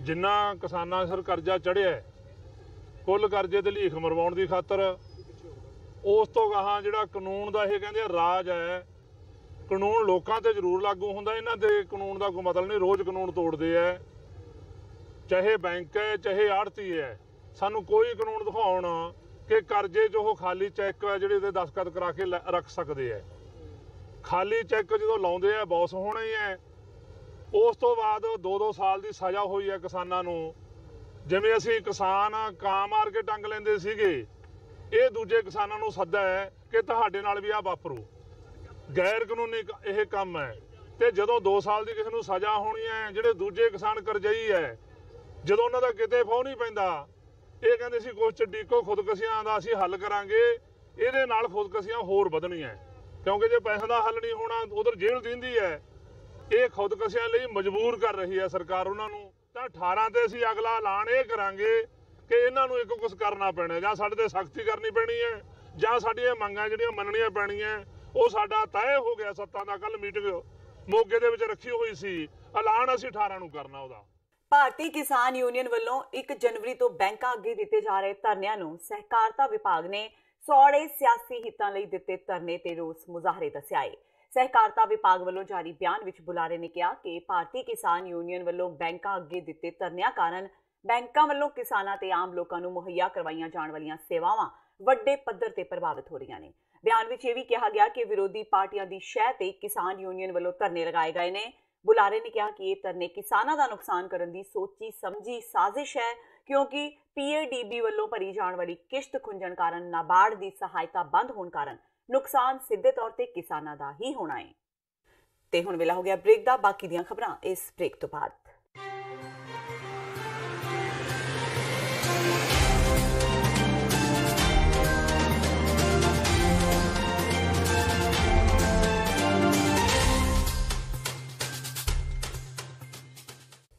ਜਿੰਨਾ ਕਿਸਾਨਾਂ ਸਿਰ ਕਰਜ਼ਾ ਚੜ੍ਹਿਆ ਕੁੱਲ ਕਰਜ਼ੇ ਤੇ ਲੀਖ ਮਰਵਾਉਣ ਦੀ ਖਾਤਰ, ਉਸ ਤੋਂ ਗਾਹਾਂ ਜਿਹੜਾ ਕਾਨੂੰਨ ਦਾ ਇਹ ਕਹਿੰਦੇ ਰਾਜ ਹੈ ਕਾਨੂੰਨ ਲੋਕਾਂ ਤੇ ਜ਼ਰੂਰ ਲਾਗੂ ਹੁੰਦਾ, ਇਹਨਾਂ ਦੇ ਕਾਨੂੰਨ ਦਾ ਕੋਈ ਮਤਲਬ ਨਹੀਂ। ਰੋਜ਼ ਕਾਨੂੰਨ ਤੋੜਦੇ ਆ, ਚਾਹੇ ਬੈਂਕ ਹੈ ਚਾਹੇ ਆੜਤੀ ਹੈ। ਸਾਨੂੰ ਕੋਈ ਕਾਨੂੰਨ ਦਿਖਾਉਣ ਕਿ ਕਰਜ਼ੇ 'ਚ ਉਹ ਖਾਲੀ ਚੈੱਕ ਹੈ ਜਿਹੜੇ ਉਹਦੇ ਦਸਤਖਤ ਕਰਾ ਕੇ ਰੱਖ ਸਕਦੇ ਹੈ। ਖਾਲੀ ਚੈੱਕ ਜਦੋਂ ਲਾਉਂਦੇ ਆ ਬੌਸ ਹੋਣਾ ਹੀ ਹੈ। ਉਸ ਤੋਂ ਬਾਅਦ 2-2 ਸਾਲ ਦੀ ਸਜ਼ਾ ਹੋਈ ਹੈ ਕਿਸਾਨਾਂ ਨੂੰ। ਜਿਵੇਂ ਅਸੀਂ ਕਿਸਾਨ ਕਾਂ ਮਾਰ ਕੇ ਟੰਗ ਲੈਂਦੇ ਸੀਗੇ, ਇਹ ਦੂਜੇ ਕਿਸਾਨਾਂ ਨੂੰ ਸੱਦਾ ਹੈ ਕਿ ਤੁਹਾਡੇ ਨਾਲ ਵੀ ਆ ਵਾਪਰੂ। ਗੈਰ ਕਾਨੂੰਨੀ ਇਹ ਕੰਮ ਹੈ। ਤੇ ਜਦੋਂ 2 ਸਾਲ ਦੀ ਕਿਸੇ ਨੂੰ ਸਜ਼ਾ ਹੋਣੀ ਹੈ, ਜਿਹੜੇ ਦੂਜੇ ਕਿਸਾਨ ਕਰਜ਼ਈ ਹੈ, ਜਦੋਂ ਉਹਨਾਂ ਦਾ ਕਿਤੇ ਫੋਹ ਨਹੀਂ ਪੈਂਦਾ, ਇਹ ਕਹਿੰਦੇ ਸੀ ਕੁਛ ਡੀਕੋ ਖੁਦਕਸ਼ੀਆਂ ਦਾ ਅਸੀਂ ਹੱਲ ਕਰਾਂਗੇ। ਇਹਦੇ ਨਾਲ ਖੁਦਕਸ਼ੀਆਂ ਹੋਰ ਵਧਣੀਆਂ, ਕਿਉਂਕਿ ਜੇ ਪੈਸੇ ਦਾ ਹੱਲ ਨਹੀਂ ਹੋਣਾ ਉਧਰ ਜੇਲ੍ਹ ਦਿੰਦੀ ਹੈ। ਇਹ ਖੁਦਕਸ਼ੀਆਂ ਲਈ ਮਜਬੂਰ ਕਰ ਰਹੀ ਹੈ ਸਰਕਾਰ ਉਹਨਾਂ ਨੂੰ। ਤਾਂ 18 ਤੇ ਅਸੀਂ ਅਗਲਾ ਐਲਾਨ ਇਹ ਕਰਾਂਗੇ ਕਿ ਇਹਨਾਂ ਨੂੰ ਇੱਕ ਕੁਛ ਕਰਨਾ ਪੈਣਾ, ਜਾਂ ਸਾਡੇ ਤੇ ਸਖਤੀ ਕਰਨੀ ਪੈਣੀ ਹੈ, ਜਾਂ ਸਾਡੀਆਂ ਮੰਗਾਂ ਜਿਹੜੀਆਂ ਮੰਨਣੀਆਂ ਪੈਣੀਆਂ। ਉਹ ਸਾਡਾ ਤੈਅ ਹੋ ਗਿਆ ਸੱਤਾਂ ਦਾ। ਕੱਲ ਮੀਟਿੰਗ ਮੋਗੇ ਦੇ ਵਿੱਚ ਰੱਖੀ ਹੋਈ ਸੀ, ਐਲਾਨ ਅਸੀਂ 18 ਨੂੰ ਕਰਨਾ ਉਹਦਾ। ਭਾਰਤੀ ਕਿਸਾਨ ਯੂਨੀਅਨ ਵੱਲੋਂ 1 ਜਨਵਰੀ ਤੋਂ ਬੈਂਕਾਂ ਅੱਗੇ ਦਿੱਤੇ ਜਾ ਰਹੇ ਧਰਨਿਆਂ ਨੂੰ ਸਹਿਕਾਰਤਾ ਵਿਭਾਗ ਨੇ ਸੌੜੇ ਸਿਆਸੀ ਹਿੱਤਾਂ ਲਈ ਦਿੱਤੇ ਧਰਨੇ ਤੇ ਰੋਸ ਮੁਜ਼ਾਹਰੇ ਦੱਸਿਆ ਹੈ। ਸਹਿਕਾਰਤਾ ਵਿਭਾਗ ਵੱਲੋਂ ਜਾਰੀ ਬਿਆਨ ਵਿੱਚ ਬੁਲਾਰੇ ਨੇ ਕਿਹਾ ਕਿ ਭਾਰਤੀ ਕਿਸਾਨ ਯੂਨੀਅਨ ਵੱਲੋਂ ਬੈਂਕਾਂ ਅੱਗੇ ਦਿੱਤੇ ਧਰਨਿਆਂ ਕਾਰਨ ਬੈਂਕਾਂ ਵੱਲੋਂ ਕਿਸਾਨਾਂ ਤੇ ਆਮ ਲੋਕਾਂ ਨੂੰ ਮੁਹੱਈਆ ਕਰਵਾਈਆਂ ਜਾਣ ਵਾਲੀਆਂ ਸੇਵਾਵਾਂ ਵੱਡੇ ਪੱਧਰ ਤੇ ਪ੍ਰਭਾਵਿਤ ਹੋ ਰਹੀਆਂ ਨੇ। ਬਿਆਨ ਵਿੱਚ ਇਹ ਵੀ ਕਿਹਾ ਗਿਆ ਕਿ ਵਿਰੋਧੀ ਪਾਰਟੀਆਂ ਦੀ ਸ਼ਹਿ ਤੇ ਕਿਸਾਨ ਯੂਨੀਅਨ ਵੱਲੋਂ ਧਰਨੇ ਲਗਾਏ ਗਏ ਨੇ। ਬੁਲਾਰੇ ਨੇ ਕਿਹਾ ਕਿ ਇਹ ਧਰਨੇ ਕਿਸਾਨਾਂ ਦਾ ਨੁਕਸਾਨ ਕਰਨ ਦੀ ਸੋਚੀ ਸਮਝੀ ਸਾਜ਼ਿਸ਼ ਹੈ, ਕਿਉਂਕਿ PADB ਵੱਲੋਂ ਭਰੀ ਜਾਣ ਵਾਲੀ ਕਿਸ਼ਤ ਖੁੰਝਣ ਕਾਰਨ ਨਾਬਾਰਡ ਦੀ ਸਹਾਇਤਾ ਬੰਦ ਹੋਣ ਕਾਰਨ ਨੁਕਸਾਨ ਸਿੱਧੇ ਤੌਰ ਤੇ ਕਿਸਾਨਾਂ ਦਾ ਹੀ ਹੋਣਾ ਹੈ। ਤੇ ਹੁਣ ਵੇਲਾ ਹੋ ਗਿਆ ਬ੍ਰੇਕ ਦਾ। ਬਾਕੀ ਦੀਆਂ ਖਬਰਾਂ ਇਸ ਬ੍ਰੇਕ ਤੋਂ ਬਾਅਦ।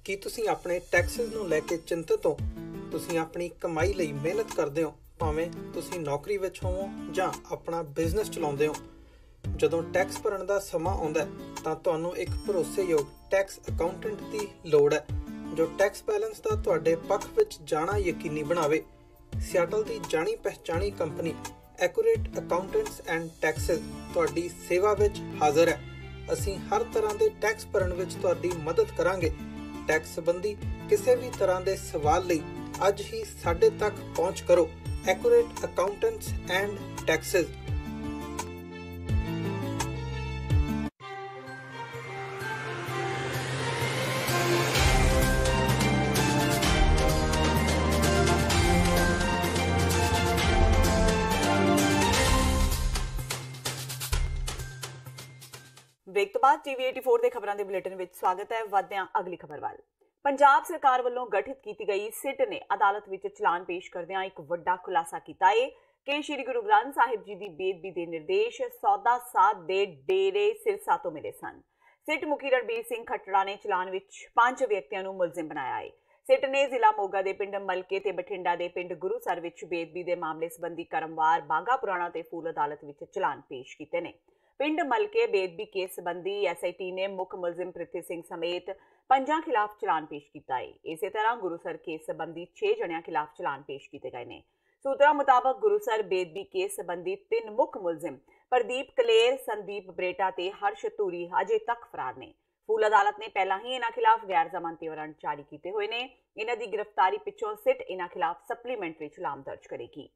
ਕੀ ਤੁਸੀਂ ਆਪਣੇ ਟੈਕਸਿਸ ਨੂੰ ਲੈ ਕੇ ਚਿੰਤਤ ਹੋ? ਤੁਸੀਂ ਆਪਣੀ ਕਮਾਈ ਲਈ ਮਿਹਨਤ ਕਰਦੇ ਹੋ, ਭਾਵੇਂ ਤੁਸੀਂ ਨੌਕਰੀ ਵਿੱਚ ਹੋਵੋ ਜਾਂ ਆਪਣਾ ਬਿਜ਼ਨਸ ਚਲਾਉਂਦੇ ਹੋ। ਜਦੋਂ ਟੈਕਸ ਭਰਨ ਦਾ ਸਮਾਂ ਆਉਂਦਾ ਤਾਂ ਤੁਹਾਨੂੰ ਇੱਕ ਭਰੋਸੇਯੋਗ ਟੈਕਸ ਅਕਾਊਂਟੈਂਟ ਦੀ ਲੋੜ ਹੈ, ਜੋ ਟੈਕਸ ਬੈਲੈਂਸ ਦਾ ਤੁਹਾਡੇ ਪੱਖ ਵਿੱਚ ਜਾਣਾ ਯਕੀਨੀ ਬਣਾਵੇ। ਸਿਆਟਲ ਦੀ ਜਾਣੀ ਪਛਾਣੀ company accurate accountants and taxes ਤੁਹਾਡੀ ਸੇਵਾ ਵਿੱਚ ਹਾਜ਼ਰ ਹੈ। ਅਸੀਂ ਹਰ ਤਰ੍ਹਾਂ ਦੇ ਟੈਕਸ ਭਰਨ ਵਿੱਚ ਤੁਹਾਡੀ ਮਦਦ ਕਰਾਂਗੇ। ਟੈਕਸ ਸੰਬੰਧੀ ਕਿਸੇ ਵੀ ਤਰ੍ਹਾਂ ਦੇ ਸਵਾਲ ਲਈ ਅੱਜ ਹੀ ਸਾਡੇ ਤੱਕ ਪਹੁੰਚ ਕਰੋ। Accurate accountants and taxes. Break ਤੋਂ ਬਾਅਦ TV 84 ਦੇ ਖਬਰਾਂ ਦੇ ਬੁਲੇਟਿਨ ਵਿੱਚ ਸਵਾਗਤ ਹੈ। ਵਧਦੇ ਹਾਂ ਅਗਲੀ ਖਬਰ ਵੱਲ। ਪੰਜਾਬ ਸਰਕਾਰ ਵੱਲੋਂ ਗਠਿਤ ਕੀਤੀ ਗਈ ਸਿਟ ਨੇ ਅਦਾਲਤ ਵਿੱਚ ਚਲਾਨ ਪੇਸ਼ ਕਰਦਿਆਂ ਇੱਕ ਵੱਡਾ ਖੁਲਾਸਾ ਕੀਤਾ ਹੈ ਕਿ ਸ਼੍ਰੀ ਗੁਰੂ ਗ੍ਰੰਥ ਸਾਹਿਬ ਜੀ ਦੀ ਬੇਅਦਬੀ ਦੇ ਨਿਰਦੇਸ਼ ਸੌਦਾ ਸਾਧ ਦੇ ਡੇਰੇ ਸਿਰਸਾ ਤੋਂ ਮਿਲੇ ਸਨ। ਸਿਟ ਮੁਖੀ ਰਣਬੀਰ ਸਿੰਘ ਖੱਟੜਾ ਨੇ ਚਲਾਨ ਵਿੱਚ 5 ਵਿਅਕਤੀਆਂ ਨੂੰ ਮੁਲਜ਼ਮ ਬਣਾਇਆ ਹੈ। ਸਿਟ ਨੇ ਜ਼ਿਲ੍ਹਾ ਮੋਗਾ ਦੇ ਪਿੰਡ ਮਲਕੇ ਤੇ ਬਠਿੰਡਾ ਦੇ ਪਿੰਡ ਗੁਰੂਸਰ ਵਿੱਚ ਬੇਅਦਬੀ ਦੇ ਮਾਮਲੇ ਸੰਬੰਧੀ ਕਰਮਵਾਰ, ਬਾਘਾ ਪੁਰਾਣਾ ਤੇ ਫੂਲ ਅਦਾਲਤ ਵਿੱਚ ਚਲਾਨ ਪੇਸ਼ ਕੀਤੇ ਨੇ। ਪਿੰਡ ਮਲਕੇ ਬੇਅਦਬੀ ਕੇਸ ਸੰਬੰਧੀ SIT ਨੇ ਮੁੱਖ ਮੁਲਜ਼ਮ ਪ੍ਰਿਥੀ ਸਿੰਘ ਸਮੇਤ 5 ਖਿਲਾਫ ਚਲਾਨ ਪੇਸ਼ ਕੀਤਾ ਹੈ। ਇਸੇ ਤਰ੍ਹਾਂ ਗੁਰੂਸਰ ਕੇਸ ਸੰਬੰਧੀ 6 ਜਣਿਆਂ ਖਿਲਾਫ ਚਲਾਨ ਪੇਸ਼ ਕੀਤੇ ਗਏ ਨੇ। ਸੂਤਰਾਂ ਮੁਤਾਬਕ ਗੁਰੂਸਰ ਬੇਅਦਬੀ ਕੇਸ ਸੰਬੰਧੀ 3 ਮੁੱਖ ਮੁਲਜ਼ਮ ਪ੍ਰਦੀਪ ਕਲੇਰ, ਸੰਦੀਪ ਬਰੇਟਾ ਤੇ ਹਰਸ਼ ਧੂਰੀ ਅਜੇ ਤੱਕ ਫਰਾਰ ਨੇ। ਫੂਲ ਅਦਾਲਤ ਨੇ ਪਹਿਲਾਂ ਹੀ ਇਹਨਾਂ ਖਿਲਾਫ ਗੈਰ ਜ਼ਮਾਨਤੀ ਵਾਰੰਟ ਜਾਰੀ ਕੀਤੇ ਹੋਏ ਨੇ। ਇਹਨਾਂ ਦੀ ਗ੍ਰਿਫਤਾਰੀ ਪਿੱਛੋਂ ਸਿਟ ਇਹਨਾਂ ਖਿਲਾਫ ਸਪਲੀਮੈਂਟਰੀ ਚਲਾਨ ਦਰਜ ਕਰੇਗੀ।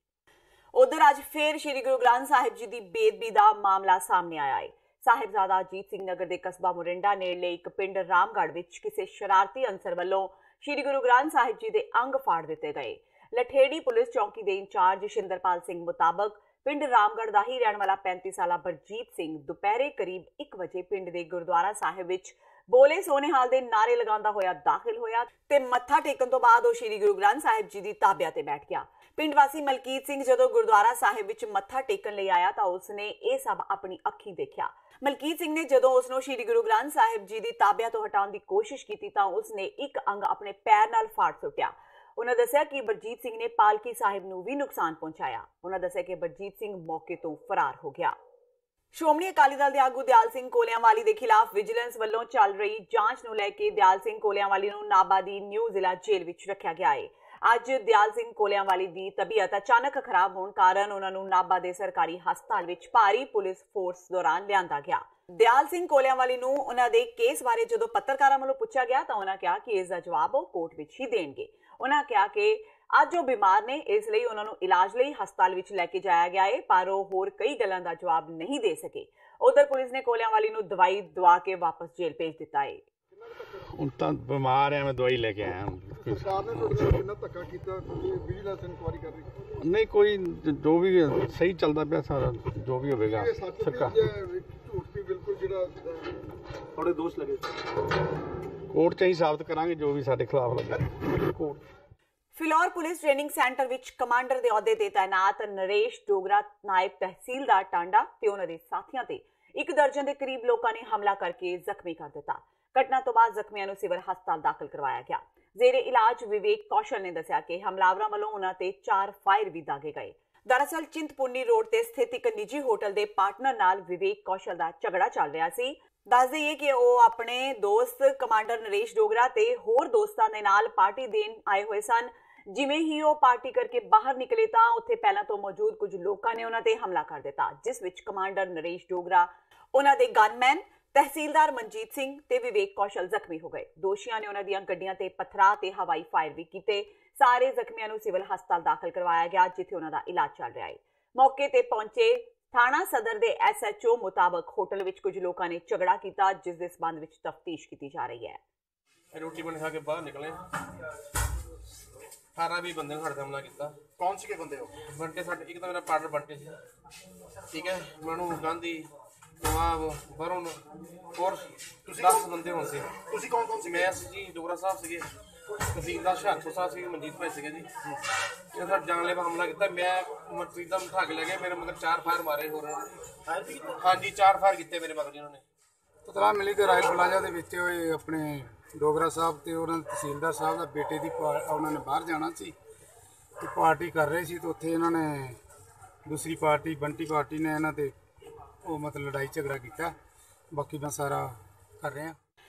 ਉਧਰ ਅੱਜ ਫੇਰ ਸ਼੍ਰੀ ਗੁਰੂ ਗ੍ਰੰਥ ਸਾਹਿਬ ਜੀ ਦੀ ਬੇਅਦਬੀ ਦਾ ਮਾਮਲਾ ਸਾਹਮਣੇ ਆਇਆ ਹੈ। ਸਾਹਿਬਜ਼ਾਦਾ ਅਜੀਤ ਸਿੰਘ ਨਗਰ ਦੇ ਕਸਬਾ ਮੁਰਿੰਡਾ ਨੇੜਲੇ ਇੱਕ ਪਿੰਡ ਰਾਮਗੜ੍ਹ ਵਿੱਚ ਕਿਸੇ ਸ਼ਰਾਰਤੀ ਅਨਸਰ ਵੱਲੋਂ ਸ਼੍ਰੀ ਗੁਰੂ ਗ੍ਰੰਥ ਸਾਹਿਬ ਜੀ ਦੇ ਅੰਗ ਫਾੜ ਦਿੱਤੇ ਗਏ। ਲਠੇੜੀ ਪੁਲਿਸ ਚੌਕੀ ਦੇ ਇੰਚਾਰਜ ਸ਼ਿੰਦਰਪਾਲ ਸਿੰਘ ਮੁਤਾਬਕ ਪਿੰਡ ਰਾਮਗੜ੍ਹ ਦਾ ਹੀ ਰਹਿਣ ਵਾਲਾ 35 ਸਾਲਾ ਬਰਜੀਤ ਸਿੰਘ ਦੁਪਹਿਰੇ ਕਰੀਬ 1 ਵਜੇ ਪਿੰਡ ਦੇ ਗੁਰਦੁਆਰਾ ਸਾਹਿਬ ਵਿੱਚ ਬੋਲੇ ਸੋਨੇਹਾਲ ਦੇ ਨਾਰੇ ਲਗਾਉਂਦਾ ਹੋਇਆ ਦਾਖਲ ਹੋਇਆ ਤੇ ਮੱਥਾ ਟੇਕਣ ਤੋਂ ਬਾਅਦ ਉਹ ਸ਼੍ਰੀ ਗੁਰੂ ਗ੍ਰੰਥ ਸਾਹਿਬ ਜੀ ਦੀ ਤਾਬਿਆ ਤੇ ਬੈਠ ਗਿਆ। ਪਿੰਡ ਵਾਸੀ ਮਲਕੀਤ ਸਿੰਘ ਜਦੋਂ ਗੁਰਦੁਆਰਾ ਸਾਹਿਬ ਵਿੱਚ ਮੱਥਾ ਟੇਕਣ ਲਈ ਆਇਆ ਤਾਂ ਉਸਨੇ ਇਹ ਸਭ ਆਪਣੀ ਅੱਖੀਂ ਦੇਖਿਆ। ਮਲਕੀਤ ਸਿੰਘ ਨੇ ਜਦੋਂ ਉਸ ਨੂੰ ਸ਼੍ਰੀ ਗੁਰੂ ਗ੍ਰੰਥ ਸਾਹਿਬ ਜੀ ਦੀ ਤਾਬਿਆ ਤੋਂ ਹਟਾਉਣ ਦੀ ਕੋਸ਼ਿਸ਼ ਕੀਤੀ ਤਾਂ ਉਸਨੇ ਇੱਕ ਅੰਗ ਆਪਣੇ ਪੈਰ ਨਾਲ ਫਾੜ ਸੁੱਟਿਆ। ਉਹਨਾਂ ਦੱਸਿਆ ਕਿ ਬਰਜੀਤ ਸਿੰਘ ਨੇ ਪਾਲਕੀ ਸਾਹਿਬ ਨੂੰ ਵੀ ਨੁਕਸਾਨ ਪਹੁੰਚਾਇਆ। ਉਹਨਾਂ ਦੱਸਿਆ ਕਿ ਬਰਜੀਤ ਸਿੰਘ ਮੌਕੇ ਤੋਂ ਫਰਾਰ ਹੋ ਗਿਆ। ਸ਼੍ਰੋਮਣੀ ਅਕਾਲੀ ਦਲ ਦੇ ਆਗੂ ਦਿਆਲ ਸਿੰਘ ਕੋਲਿਆਂਵਾਲੀ ਦੇ ਖਿਲਾਫ ਵਿਜੀਲੈਂਸ ਵੱਲੋਂ ਚੱਲ ਰਹੀ ਜਾਂਚ ਨੂੰ ਲੈ ਕੇ ਦਿਆਲ ਸਿੰਘ ਕੋਲਿਆਂਵਾਲੀ ਨੂੰ ਨਾਭਾ ਦੀ ਨਿਊ ਜ਼ਿਲ੍ਹਾ ਜੇਲ੍ਹ ਵਿੱਚ ਰੱਖਿਆ ਗਿਆ ਹੈ। ਅੱਜ ਦਿਆਲ ਸਿੰਘ ਕੋਲਿਆਂਵਾਲੀ ਦੀ ਤਬੀਅਤ ਅਚਾਨਕ ਖਰਾਬ ਹੋਣ ਕਾਰਨ ਉਹਨਾਂ ਨੂੰ ਨਾਭਾ ਦੇ ਸਰਕਾਰੀ ਹਸਪਤਾਲ ਵਿੱਚ ਭਾਰੀ ਪੁਲਿਸ ਫੋਰਸ ਦੌਰਾਨ ਲਿਆਂਦਾ ਗਿਆ। ਦਿਆਲ ਸਿੰਘ ਕੋਲਿਆਂਵਾਲੀ ਨੂੰ ਉਹਨਾਂ ਦੇ ਕੇਸ ਬਾਰੇ ਜਦੋਂ ਪੱਤਰਕਾਰਾਂ ਵੱਲੋਂ ਪੁੱਛਿਆ ਗਿਆ ਤਾਂ ਉਹਨਾਂ ਕਿਹਾ ਕਿ ਇਸ ਦਾ ਜਵਾਬ ਉਹ ਕੋਰਟ ਵਿੱਚ ਹੀ ਦੇਣਗੇ। ਉਹਨਾਂ ਕਿਹਾ ਕਿ ਅੱਜ ਉਹ ਬਿਮਾਰ ਨੇ, ਇਸ ਲਈ ਉਹਨਾਂ ਨੂੰ ਇਲਾਜ ਲਈ ਹਸਪਤਾਲ ਵਿੱਚ ਲੈ ਕੇ ਜਾਇਆ ਗਿਆ ਹੈ, ਪਰ ਉਹ ਹੋਰ ਕਈ ਗੱਲਾਂ ਦਾ ਜਵਾਬ ਨਹੀਂ ਦੇ ਸਕੇ। ਉਧਰ ਪੁਲਿਸ ਨੇ ਕੋਲਿਆਂਵਾਲੀ ਨੂੰ ਦਵਾਈ ਦਵਾ ਕੇ ਵਾਪਸ ਜੇਲ੍ਹ ਭੇਜ ਦਿੱਤਾ ਹੈ। ਹੁਣ ਤਾਂ ਬਿਮਾਰ ਆ, ਮੈਂ ਦਵਾਈ ਲੈ ਕੇ ਆਇਆ। ਸਰਕਾਰ ਨੇ ਤੁਹਾਡੇ ਨਾਲ ਕਿੰਨਾ ਧੱਕਾ ਕੀਤਾ, ਵਿਜੀਲੈਂਸ ਇਨਕੁਆਇਰੀ ਕਰ ਰਹੀ? ਨਹੀਂ, ਕੋਈ ਜੋ ਵੀ ਸਹੀ ਚੱਲਦਾ ਪਿਆ ਸਾਰਾ, ਜੋ ਵੀ ਹੋਵੇਗਾ ਸਰਕਾਰ। ਝੂਠ ਵੀ ਬਿਲਕੁਲ ਜਿਹੜਾ ਤੁਹਾਡੇ ਦੋਸ਼ ਲੱਗੇ ਕੋਰਟ 'ਚ ਹੀ ਸਾਬਤ ਕਰਾਂਗੇ ਜੋ ਵੀ ਸਾਡੇ ਖਿਲਾਫ ਲੱਗਾ court. Phillaur police training centre ਵਿੱਚ ਕਮਾਂਡਰ ਦੇ ਅਹੁਦੇ ਤੇ ਤਾਇਨਾਤ ਨਰੇਸ਼ ਡੋਗਰਾ, ਨਾਇਬ ਤਹਿਸੀਲਦਾਰ ਟਾਂਡਾ ਤੇ ਉਹਨਾਂ ਦੇ ਸਾਥੀਆਂ ਤੇ 1 ਦਰਜਨ ਦੇ ਕਰੀਬ ਲੋਕਾਂ ਨੇ ਹਮਲਾ ਕਰਕੇ ਜ਼ਖਮੀ ਕਰ ਦਿੱਤਾ। ਘਟਨਾ ਤੋਂ ਬਾਅਦ ਜ਼ਖਮੀਆਂ ਨੂੰ ਸਿਵਲ ਹਸਪਤਾਲ ਦਾਖਲ ਕਰਵਾਇਆ ਗਿਆ। ਜ਼ੇਰੇ ਇਲਾਜ ਵਿਵੇਕ ਕੌਸ਼ਲ ਨੇ ਦੱਸਿਆ ਕਿ ਹਮਲਾਵਰਾਂ ਵੱਲੋਂ ਉਹਨਾਂ ਤੇ 4 ਫਾਇਰ ਵੀ ਦਾਗੇ ਗਏ। ਦਰਅਸਲ ਚਿੰਤਪੁਰਨੀ ਰੋਡ ਤੇ ਸਥਿਤ ਇੱਕ ਨਿੱਜੀ ਹੋਟਲ ਦੇ ਪਾਰਟਨਰ ਨਾਲ ਵਿਵੇਕ ਕੌਸ਼ਲ ਦਾ ਝਗੜਾ ਚੱਲ ਰਿਹਾ ਸੀ। ਦੱਸ ਦਈਏ ਕਿ ਉਹ ਆਪਣੇ ਦੋਸਤ ਕਮਾਂਡਰ ਨਰੇਸ਼ ਡੋਗਰਾ ਤੇ ਹੋਰ ਦੋਸਤਾਂ ਦੇ ਨਾਲ ਪਾਰਟੀ ਦੇਣ ਆਏ ਹੋਏ ਸਨ। ਜਿਵੇਂ ਹੀ ਉਹ ਪਾਰਟੀ ਕਰਕੇ ਬਾਹਰ ਨਿਕਲੇ ਤਾਂ ਉੱਥੇ ਪਹਿਲਾਂ ਤੋਂ ਮੌਜੂਦ ਕੁਝ ਲੋਕਾਂ ਨੇ ਉਹਨਾਂ ਤੇ ਹਮਲਾ ਕਰ ਦਿੱਤਾ, ਜਿਸ ਵਿੱਚ ਕਮਾਂਡਰ ਨਰੇਸ਼ ਡੋਗਰਾ, ਉਹਨਾਂ ਦੇ ਗਨਮੈਨ ਤਹਿਸੀਲਦਾਰ ਮਨਜੀਤ ਸਿੰਘ ਤੇ ਵਿਵੇਕ ਕੌਸ਼ਲ ਜ਼ਖਮੀ ਹੋ ਗਏ। ਦੋਸ਼ੀਆਂ ਨੇ ਉਹਨਾਂ ਦੀਆਂ ਗੱਡੀਆਂ ਤੇ ਪੱਥਰਾਂ ਤੇ ਹਵਾਈ ਫਾਇਰ ਵੀ ਕੀਤੇ। ਸਾਰੇ ਜ਼ਖਮੀਆਂ ਨੂੰ ਸਿਵਲ ਹਸਪਤਾਲ ਦਾਖਲ ਕਰਵਾਇਆ ਗਿਆ, ਜਿੱਥੇ ਉਹਨਾਂ ਦਾ ਇਲਾਜ ਚੱਲ ਰਿਹਾ ਹੈ। ਮੌਕੇ ਤੇ ਪਹੁੰਚੇ ਥਾਣਾ ਸਦਰ ਦੇ SHO ਮੁਤਾਬਕ ਹੋਟਲ ਵਿੱਚ ਕੁਝ ਲੋਕਾਂ ਨੇ ਝਗੜਾ ਕੀਤਾ, ਜਿਸ ਦੇ ਸਬੰਧ ਵਿੱਚ ਤਫਤੀਸ਼ ਕੀਤੀ ਜਾ ਰਹੀ ਹੈ। ਰੋਟੀ ਬਣ ਖਾ ਕੇ ਬਾਹਰ ਨਿਕਲੇ 18-20 ਬੰਦੇ ਨੇ ਸਾਡੇ ਹਮਲਾ ਕੀਤਾ। ਕੌਣ ਸੀਗੇ ਬੰਦੇ ਉਹ? ਬੰਟੇ ਸਾਡੇ, ਇੱਕ ਤਾਂ ਮੇਰਾ ਪਾਰਟਨਰ ਬੰਟੇ ਸੀ, ਠੀਕ ਹੈ, ਮਨੂ ਗਾਂਧੀ, ਨਵਾਬ, ਵਰੁਣ, ਹੋਰ 10 ਬੰਦੇ ਹੋਣ ਸੀ। ਤੁਸੀਂ ਕੌਣ ਕੌਣ ਸੀ? ਮੈਂ ਜੀ ਡੋਗਰਾ ਸਾਹਿਬ ਸੀਗੇ, ਤਹਿਸੀਲਦਾਰ ਹੁਸ਼ਿਆਰਪੁਰ ਸਾਹਿਬ ਸੀਗੇ, ਮਨਜੀਤ ਭਾਈ ਸੀਗੇ ਜੀ। ਇਹ ਸਰ ਜਾਨਲੇਵਾ ਹਮਲਾ ਕੀਤਾ। ਮੈਂ ਮਨਪ੍ਰੀਤ ਦਾ ਬਿਠਾ ਕੇ ਲੈ ਗਿਆ, ਮੇਰੇ ਮਗਰ 4 ਫਾਇਰ ਮਾਰੇ। ਹੋਰ ਹਾਂਜੀ 4 ਫਾਇਰ ਕੀਤੇ ਮੇਰੇ ਮਗਰ ਇਹਨਾਂ ਨੇ। ਤਤਲਾ ਮਿਲੀ ਕਿ ਰਾਇਲ ਪਲਾਜ਼ਾ ਦੇ ਵਿੱਚ ਹੋਏ ਆਪਣੇ ਡੋਗਰਾ ਸਾਹਿਬ ਤੇ ਉਹਨਾਂ ਦੇ ਤਹਿਸੀਲਦਾਰ ਸਾਹਿਬ ਦਾ ਬੇਟੇ ਦੀ ਉਹਨਾਂ ਨੇ ਬਾਹਰ ਜਾਣਾ ਸੀ ਤੇ ਪਾਰਟੀ ਕਰ ਰਹੇ ਸੀ, ਤੇ ਉੱਥੇ ਇਹਨਾਂ ਨੇ ਦੂਸਰੀ ਪਾਰਟੀ ਬੰਟੀ ਪਾਰਟੀ ਨੇ ਇਹਨਾਂ ਤੇ ਉਹ ਮਤਲਬ ਲੜਾਈ ਝਗੜਾ ਕੀਤਾ। ਬਾਕੀ ਮੈਂ ਸਾਰਾ ਕਰ ਰਿਹਾ।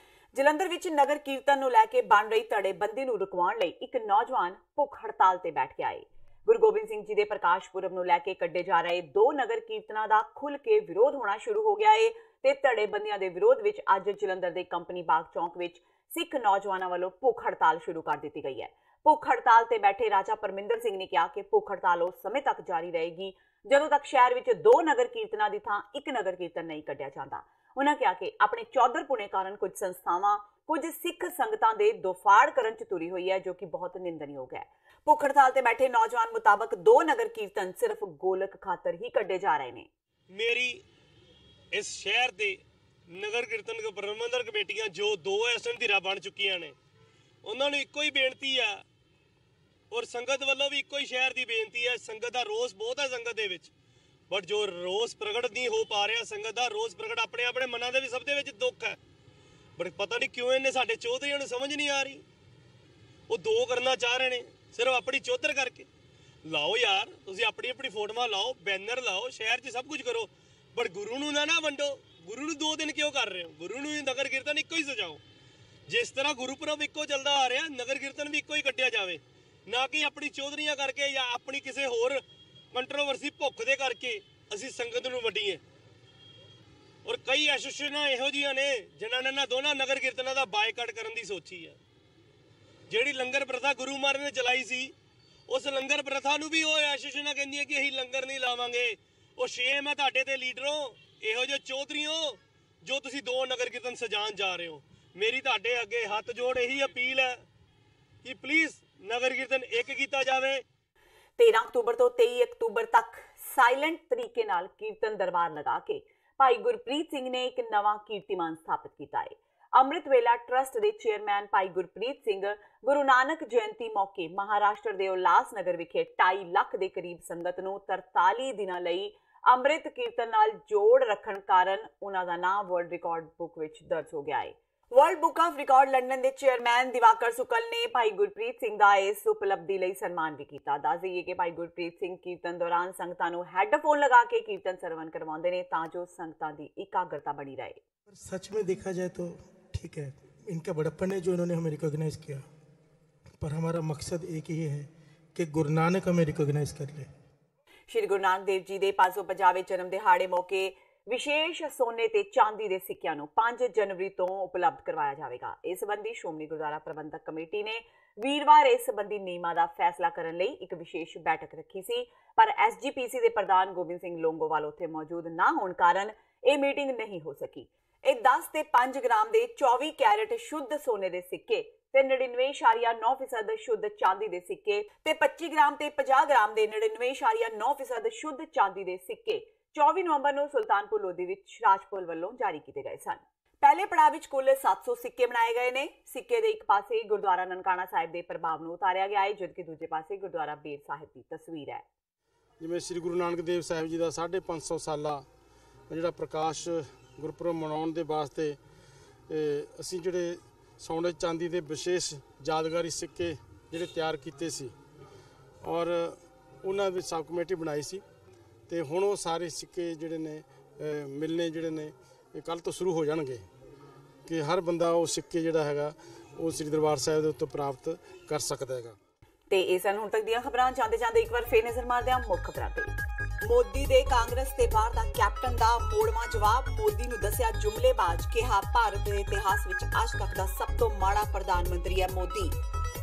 ਜਲੰਧਰ ਵਿੱਚ ਨਗਰ ਕੀਰਤਨ ਨੂੰ ਲੈ ਕੇ ਬਣ ਰਹੀ ਧੜੇਬੰਦੀ ਨੂੰ ਰੁਕਵਾਉਣ ਲਈ ਇੱਕ ਨੌਜਵਾਨ ਭੁੱਖ ਹੜਤਾਲ ਤੇ ਬੈਠ ਕੇ ਆਏ। ਗੁਰੂ ਗੋਬਿੰਦ ਸਿੰਘ ਜੀ ਦੇ ਪ੍ਰਕਾਸ਼ ਪੁਰਬ ਨੂੰ ਲੈ ਕੇ ਕੱਢੇ ਜਾ ਰਹੇ 2 ਨਗਰ ਕੀਰਤਨਾਂ ਦਾ ਖੁੱਲ੍ਹ ਕੇ ਵਿਰੋਧ ਹੋਣਾ ਸ਼ੁਰੂ ਹੋ ਗਿਆ ਹੈ ਤੇ ਧੜੇਬੰਦੀਆਂ ਦੇ ਵਿਰੋਧ ਵਿੱਚ ਅੱਜ ਜਲੰਧਰ ਦੇ ਕੰਪਨੀ ਬਾਗ ਚੌਂਕ ਵਿੱਚ ਸਿੱਖ ਨੌਜਵਾਨਾਂ ਵੱਲੋਂ ਭੁੱਖ ਹੜਤਾਲ ਸ਼ੁਰੂ ਕਰ ਦਿੱਤੀ ਗਈ ਹੈ। ਭੁੱਖ ਹੜਤਾਲ ਤੇ ਬੈਠੇ ਰਾਜਾ ਪਰਮਿੰਦਰ ਸਿੰਘ ਨੇ ਕਿਹਾ ਕਿ ਭੁੱਖ ਹੜਤਾਲ ਉਸ ਸਮੇਂ ਤੱਕ ਜਾਰੀ ਰਹੇਗੀ ਜਦੋਂ ਤੱਕ ਸ਼ਹਿਰ ਵਿੱਚ 2 ਨਗਰ ਕੀਰਤਨਾਂ ਦੀ ਥਾਂ 1 ਨਗਰ ਕੀਰਤਨ ਨਹੀਂ ਕੱਢਿਆ ਜਾਂਦਾ। ਉਹਨਾਂ ਕਿਹਾ ਕਿ ਆਪਣੇ ਚੌਧਰਪੁਣੇ ਕਾਰਨ ਕੁਝ ਸੰਸਥਾਵਾਂ ਕੁਝ ਸਿੱਖ ਸੰਗਤਾਂ ਦੇ ਦੋਫਾੜ ਕਰਨ ਚ ਤੁਰੀ ਹੋਈ ਹੈ, ਜੋ ਕਿ ਬਹੁਤ ਨਿੰਦਣਯੋਗ ਹੈ। ਭੁੱਖ ਹੜਤਾਲ ਤੇ ਬੈਠੇ ਨੌਜਵਾਨ ਮੁਤਾਬਕ 2 ਨਗਰ ਕੀਰਤਨ ਸਿਰਫ ਗੋਲਕ ਖਾਤਰ ਹੀ ਕੱਢੇ ਜਾ ਰਹੇ ਨੇ। ਮੇਰੀ ਇਸ ਸ਼ਹਿਰ ਦੇ ਨਗਰ ਕੀਰਤਨ ਪ੍ਰਬੰਧਕ ਕਮੇਟੀਆਂ ਜੋ 2 ਐਸਐਮ ਧਿਰਾਂ ਬਣ ਚੁੱਕੀਆਂ ਨੇ, ਉਹਨਾਂ ਨੂੰ ਇੱਕੋ ਹੀ ਬੇਨਤੀ ਆ ਔਰ ਸੰਗਤ ਵੱਲੋਂ ਵੀ ਇੱਕੋ ਹੀ ਸ਼ਹਿਰ ਦੀ ਬੇਨਤੀ ਹੈ। ਸੰਗਤ ਦਾ ਰੋਸ ਬਹੁਤ ਹੈ ਸੰਗਤ ਦੇ ਵਿੱਚ, ਬਟ ਜੋ ਰੋਸ ਪ੍ਰਗਟ ਨਹੀਂ ਹੋ ਪਾ ਰਿਹਾ, ਸੰਗਤ ਦਾ ਰੋਸ ਪ੍ਰਗਟ ਆਪਣੇ ਆਪਣੇ ਮਨਾਂ ਦੇ ਵੀ ਸਭ ਦੇ ਵਿੱਚ ਦੁੱਖ ਹੈ, ਬਟ ਪਤਾ ਨਹੀਂ ਕਿਉਂ ਇਹਨੇ ਸਾਡੇ ਚੌਧਰੀਆਂ ਨੂੰ ਸਮਝ ਨਹੀਂ ਆ ਰਹੀ। ਉਹ 2 ਕਰਨਾ ਚਾਹ ਰਹੇ ਨੇ ਸਿਰਫ ਆਪਣੀ ਚੌਧਰ ਕਰਕੇ। ਲਾਓ ਯਾਰ, ਤੁਸੀਂ ਆਪਣੀ ਆਪਣੀ ਫੋਟੋਆਂ ਲਾਓ, ਬੈਨਰ ਲਾਓ, ਸ਼ਹਿਰ 'ਚ ਸਭ ਕੁਝ ਕਰੋ, ਬਟ ਗੁਰੂ ਨੂੰ ਨਾ ਵੰਡੋ। ਗੁਰੂ ਨੂੰ 2 ਦਿਨ ਕਿਉਂ ਕਰ ਰਹੇ ਹੋ? ਗੁਰੂ ਨੂੰ ਨਗਰ ਕੀਰਤਨ ਇੱਕੋ ਹੀ ਸਜਾਓ। ਜਿਸ ਤਰ੍ਹਾਂ ਗੁਰਪੁਰਬ ਇੱਕੋ ਚੱਲਦਾ ਆ ਰਿਹਾ, ਨਗਰ ਕੀਰਤਨ ਵੀ ਇੱਕੋ ਹੀ ਕੱਢਿਆ ਜਾਵੇ, ਨਾ ਕਿ ਆਪਣੀ ਚੌਧਰੀਆਂ ਕਰਕੇ ਜਾਂ ਆਪਣੀ ਕਿਸੇ ਹੋਰ ਕੰਟਰੋਵਰਸੀ ਭੁੱਖ ਦੇ ਕਰਕੇ ਅਸੀਂ ਸੰਗਤ ਨੂੰ ਵੰਡੀਏ। ਔਰ ਕਈ ਐਸੋਸੀਏਸ਼ਨਾਂ ਇਹੋ ਜਿਹੀਆਂ ਨੇ ਜਿਨ੍ਹਾਂ ਨੇ ਇਹਨਾਂ ਦੋਨਾਂ ਨਗਰ ਕੀਰਤਨਾਂ ਦਾ ਬਾਈਕਾਟ ਕਰਨ ਦੀ ਸੋਚੀ ਹੈ। ਜਿਹੜੀ ਲੰਗਰ ਪ੍ਰਥਾ ਗੁਰੂ ਮਹਾਰਾਜ ਨੇ ਚਲਾਈ ਸੀ, ਉਸ ਲੰਗਰ ਪ੍ਰਥਾ ਨੂੰ ਵੀ ਉਹ ਐਸੋਸੀਏਸ਼ਨਾਂ ਕਹਿੰਦੀਆਂ ਕਿ ਅਸੀਂ ਲੰਗਰ ਨਹੀਂ ਲਾਵਾਂਗੇ। ਉਹ ਸ਼ੇਮ ਹੈ ਤੁਹਾਡੇ ਤੇ ਲੀਡਰੋਂ, ਇਹੋ ਜਿਹੇ ਚੌਧਰੀਓ, ਜੋ ਤੁਸੀਂ 2 ਨਗਰ ਕੀਰਤਨ ਸਜਾਉਣ ਜਾ ਰਹੇ ਹੋ। ਮੇਰੀ ਤੁਹਾਡੇ ਅੱਗੇ ਹੱਥ ਜੋੜ ਇਹੀ ਅਪੀਲ ਹੈ ਕਿ ਪਲੀਜ਼ ਨਗਰ ਕੀਰਤਨ ਇੱਕ ਕੀਤਾ ਜਾਵੇ। 13 ਅਕਤੂਬਰ ਤੋਂ 23 ਅਕਤੂਬਰ ਤੱਕ ਸਾਇਲੈਂਟ ਤਰੀਕੇ ਨਾਲ ਕੀਰਤਨ ਦਰਬਾਰ ਲਗਾ ਕੇ ਭਾਈ ਗੁਰਪ੍ਰੀਤ ਸਿੰਘ ਨੇ ਇੱਕ ਨਵਾਂ ਕੀਰਤੀਮਾਨ ਸਥਾਪਿਤ ਕੀਤਾ ਹੈ। ਅੰਮ੍ਰਿਤ ਵੇਲਾ ਟਰਸਟ ਦੇ ਚੇਅਰਮੈਨ ਭਾਈ ਗੁਰਪ੍ਰੀਤ ਸਿੰਘ ਗੁਰੂ ਨਾਨਕ ਜਯੰਤੀ ਮੌਕੇ ਮਹਾਰਾਸ਼ਟਰ ਦੇ ਉਲਾਸ ਨਗਰ ਵਿਖੇ 2.5 ਲੱਖ ਦੇ ਕਰੀਬ ਸੰਗਤ ਨੂੰ 43 ਦਿਨਾਂ ਲਈ ਅੰਮ੍ਰਿਤ ਕੀਰਤਨ ਨਾਲ ਜੋੜ ਰੱਖਣ ਕਾਰਨ ਉਹਨਾਂ ਦਾ ਨਾਮ ਵਰਲਡ ਰਿਕਾਰਡ ਬੁੱਕ ਵਿੱਚ ਦਰਜ ਹੋ ਗਿਆ ਹੈ। World book of record London ਦੇ ਚੇਅਰਮੈਨ ਦਿਵਾਕਰ ਸੁਕਲ ਨੇ ਭਾਈ ਗੁਰਪ੍ਰੀਤ ਸਿੰਘ ਦਾ ਇਸ ਉਪਲਬਧੀ ਲਈ ਸਨਮਾਨ ਵੀ ਕੀਤਾ। ਦੱਸ ਦਈਏ ਕਿ ਭਾਈ ਗੁਰਪ੍ਰੀਤ ਸਿੰਘ ਕੀਰਤਨ ਦੌਰਾਨ ਸੰਗਤਾਂ ਨੂੰ ਹੈੱਡਫੋਨ ਲਗਾ ਕੇ ਕੀਰਤਨ ਸਰਵਣ ਕਰਵਾਉਂਦੇ ਨੇ ਤਾਂ ਜੋ ਸੰਗਤਾਂ ਦੀ ਇਕਾਗਰਤਾ बनी रहे। सच में देखा जाए तो ठीक है, इनका बड़प्पन है जो इन्होंने हमें रिकॉग्नाइज किया, पर हमारा मकसद एक ही है कि गुरु नानक हमें रिकॉग्नाइज कर ले। श्री गुरु नानक देव जी के 550वें जन्म दिहाड़े मौके ਵਿਸ਼ੇਸ਼ ਸੋਨੇ ਤੇ ਚਾਂਦੀ ਦੇ ਸਿੱਕਿਆਂ ਨੂੰ 5 ਜਨਵਰੀ ਤੋਂ ਉਪਲਬਧ ਕਰਵਾਇਆ ਜਾਵੇਗਾ। ਇਸ ਸੰਬੰਧੀ ਸ਼੍ਰੋਮਣੀ ਗੁਰਦੁਆਰਾ ਪ੍ਰਬੰਧਕ ਕਮੇਟੀ ਨੇ ਵੀਰਵਾਰ ਇਸ ਸੰਬੰਧੀ ਨਿਯਮਾਂ ਦਾ ਫੈਸਲਾ ਕਰਨ ਲਈ ਇੱਕ ਵਿਸ਼ੇਸ਼ ਬੈਠਕ ਰੱਖੀ ਸੀ, ਪਰ SGPC ਦੇ ਪ੍ਰਧਾਨ ਗੋਬਿੰਦ ਸਿੰਘ ਲੋਂਗੋਵਾਲ ਉੱਥੇ ਮੌਜੂਦ ਨਾ ਹੋਣ ਕਾਰਨ ਇਹ ਮੀਟਿੰਗ ਨਹੀਂ ਹੋ ਸਕੀ। ਇਹ 10 ਤੇ 5 ਗ੍ਰਾਮ ਦੇ 24 ਕੈਰਟ ਸ਼ੁੱਧ ਸੋਨੇ ਦੇ ਸਿੱਕੇ ਤੇ 99.9% ਸ਼ੁੱਧ ਚਾਂਦੀ ਦੇ ਸਿੱਕੇ ਤੇ 25 ਗ੍ਰਾਮ ਤੇ 50 ਗ੍ਰਾਮ ਦੇ 99.9% ਸ਼ੁੱਧ ਚਾਂਦੀ ਦੇ ਸਿੱਕੇ 24 ਨਵੰਬਰ ਨੂੰ ਸੁਲਤਾਨਪੁਰ ਲੋਧੀ ਵਿੱਚ ਰਾਜਪੁਰ ਵੱਲੋਂ ਜਾਰੀ ਕੀਤੇ ਗਏ ਸਨ। ਪਹਿਲੇ ਪੜਾਅ ਵਿੱਚ ਕੁੱਲ 700 ਸਿੱਕੇ ਬਣਾਏ ਗਏ ਨੇ। ਸਿੱਕੇ ਦੇ ਇੱਕ ਪਾਸੇ ਗੁਰਦੁਆਰਾ ਨਨਕਾਣਾ ਸਾਹਿਬ ਦੇ ਪ੍ਰਭਾਵ ਨੂੰ ਉਤਾਰਿਆ ਗਿਆ ਹੈ, ਜਦਕਿ ਦੂਜੇ ਪਾਸੇ ਗੁਰਦੁਆਰਾ ਬੇਰ ਸਾਹਿਬ ਦੀ ਤਸਵੀਰ ਹੈ। ਜਿਵੇਂ ਸ੍ਰੀ ਗੁਰੂ ਨਾਨਕ ਦੇਵ ਸਾਹਿਬ ਜੀ ਦਾ 550 ਸਾਲਾ ਜਿਹੜਾ ਪ੍ਰਕਾਸ਼ ਗੁਰਪੁਰਬ ਮਨਾਉਣ ਦੇ ਵਾਸਤੇ ਅਸੀਂ ਜਿਹੜੇ ਸੋਨੇ ਚਾਂਦੀ ਦੇ ਵਿਸ਼ੇਸ਼ ਯਾਦਗਾਰੀ ਸਿੱਕੇ ਜਿਹੜੇ ਤਿਆਰ ਕੀਤੇ ਸੀ ਔਰ ਉਹਨਾਂ ਵਿੱਚ ਸਬ ਕਮੇਟੀ ਬਣਾਈ ਸੀ ਤੇ ਹੁਣ ਉਹ ਸਾਰੇ ਸਿੱਕੇ ਜਿਹੜੇ ਨੇ ਮਿਲਨੇ ਜਿਹੜੇ ਨੇ ਇਹ ਕੱਲ ਤੋਂ ਸ਼ੁਰੂ ਹੋ ਜਾਣਗੇ ਕਿ ਹਰ ਬੰਦਾ ਉਹ ਸਿੱਕੇ ਜਿਹੜਾ ਹੈਗਾ ਉਹ ਸ੍ਰੀ ਦਰਬਾਰ ਸਾਹਿਬ ਦੇ ਉੱਤੇ ਪ੍ਰਾਪਤ ਕਰ ਸਕਦਾ ਹੈਗਾ। ਤੇ ਇਹ ਸਨ ਹੁਣ ਤੱਕ ਦੀਆਂ ਖਬਰਾਂ। ਜਾਂਦੇ ਇੱਕ ਵਾਰ ਫੇਰ ਨਜ਼ਰ ਮਾਰਦੇ ਹਾਂ ਮੁੱਖ ਖਬਰਾਂ ਤੇ। ਮੋਦੀ ਦੇ ਕਾਂਗਰਸ ਤੇ ਬਾਹਰ ਦਾ ਕੈਪਟਨ ਦਾ ਮੋੜਵਾਂ ਜਵਾਬ। ਮੋਦੀ ਨੂੰ ਦੱਸਿਆ ਜੁਮਲੇਬਾਜ਼, ਕਿਹਾ ਭਾਰਤ ਦੇ ਇਤਿਹਾਸ ਵਿੱਚ ਅੱਜ ਤੱਕ ਦਾ ਸਭ ਤੋਂ ਮਾੜਾ ਪ੍ਰਧਾਨ ਮੰਤਰੀ ਹੈ ਮੋਦੀ।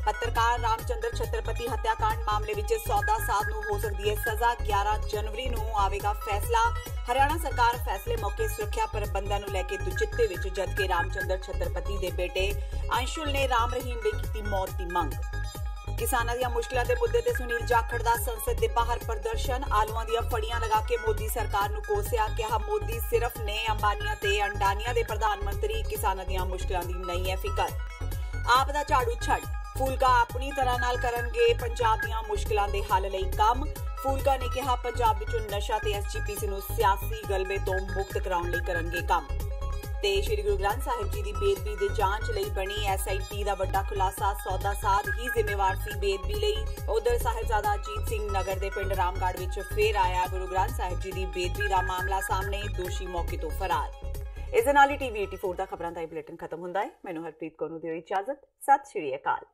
ਪੱਤਰਕਾਰ ਰਾਮਚੰਦਰ ਛਤਰਪਤੀ ਹੱਤਿਆਕਾਂਡ ਮਾਮਲੇ ਵਿੱਚ ਸੌਦਾ ਸਾਧ ਨੂੰ ਹੋ ਸਕਦੀ ਹੈ ਸਜ਼ਾ। 11 ਜਨਵਰੀ ਨੂੰ ਆਵੇਗਾ ਫੈਸਲਾ। ਹਰਿਆਣਾ ਸਰਕਾਰ ਫੈਸਲੇ ਮੌਕੇ ਸੁਰੱਖਿਆ ਪ੍ਰਬੰਧਾਂ ਨੂੰ ਲੈ ਕੇ ਦੁਚਿੱਤੇ ਵਿੱਚ, ਜਦਕਿ ਰਾਮਚੰਦਰ ਛਤਰਪਤੀ ਦੇ ਬੇਟੇ ਅੰਸ਼ੁਲ ਨੇ ਰਾਮ ਰਹੀਮ ਲਈ ਕੀਤੀ ਮੌਤ ਦੀ ਮੰਗ। ਕਿਸਾਨਾਂ ਦੀਆਂ ਮੁਸ਼ਕਲਾਂ ਦੇ ਮੁੱਦੇ ਤੇ ਸੁਨੀਲ ਜਾਖੜ ਦਾ ਸੰਸਦ ਦੇ ਬਾਹਰ ਪ੍ਰਦਰਸ਼ਨ। ਆਲੂਆਂ ਦੀਆਂ ਫੜੀਆਂ ਲਗਾ ਕੇ ਮੋਦੀ ਸਰਕਾਰ ਨੂੰ ਕੋਸਿਆ, ਕਿਹਾ ਮੋਦੀ ਸਿਰਫ ਨੇ ਅੰਬਾਨੀਆਂ ਤੇ ਅੰਡਾਨੀਆਂ ਦੇ ਪ੍ਰਧਾਨ ਮੰਤਰੀ, ਕਿਸਾਨਾਂ ਦੀਆਂ ਮੁਸ਼ਕਲਾਂ ਦੀ ਨਹੀਂ ਹੈ ਫਿਕਰ। ਆਪ ਦਾ ਝਾੜੂ ਛੱਡ, ਫੂਲਕਾ ਆਪਣੀ ਤਰ੍ਹਾਂ ਨਾਲ ਕਰਨਗੇ ਪੰਜਾਬ ਦੀਆਂ ਮੁਸ਼ਕਲਾਂ ਦੇ ਹੱਲ ਲਈ ਕੰਮ। ਫੂਲਕਾ ਨੇ ਕਿਹਾ ਪੰਜਾਬ ਵਿੱਚੋਂ ਨਸ਼ਾ ਤੇ SGPC ਨੂੰ ਸਿਆਸੀ ਗਲਬੇ ਤੋਂ ਮੁਕਤ ਕਰਾਉਣ ਲਈ ਕਰਨਗੇ ਕੰਮ। ਤੇ ਸ਼੍ਰੀ ਗੁਰੂ ਗ੍ਰੰਥ ਸਾਹਿਬ ਜੀ ਦੀ ਬੇਅਦਬੀ ਦੀ ਜਾਂਚ ਲਈ ਬਣੀ SIT ਦਾ ਵੱਡਾ ਖੁਲਾਸਾ। ਸੌਦਾ ਸਾਧ ਹੀ ਜ਼ਿੰਮੇਵਾਰ ਸੀ ਬੇਅਦਬੀ ਲਈ। ਉਧਰ ਸਾਹਿਬਜ਼ਾਦਾ ਅਜੀਤ ਸਿੰਘ ਨਗਰ ਦੇ ਪਿੰਡ ਰਾਮਗੜ੍ਹ ਵਿੱਚ ਫੇਰ ਆਇਆ ਗੁਰੂ ਗ੍ਰੰਥ ਸਾਹਿਬ ਜੀ ਦੀ ਬੇਅਦਬੀ ਦਾ ਮਾਮਲਾ ਸਾਹਮਣੇ, ਦੋਸ਼ੀ ਮੌਕੇ ਤੋਂ ਫਰਾਰ। ਇਸ ਦੇ ਨਾਲ ਹੀ TV 84 ਦਾ ਖਬਰਾਂ ਦਾ ਇਹ ਬੁਲੇਟਿਨ ਖਤਮ ਹੁੰਦਾ ਹੈ। ਮੈਨੂੰ ਹਰਪ੍ਰੀਤ ਕੌਰ ਨੂੰ ਦਿਓ ਇਜਾਜ਼ਤ। ਸਤਿ ਸ਼੍ਰੀ ਅਕਾਲ।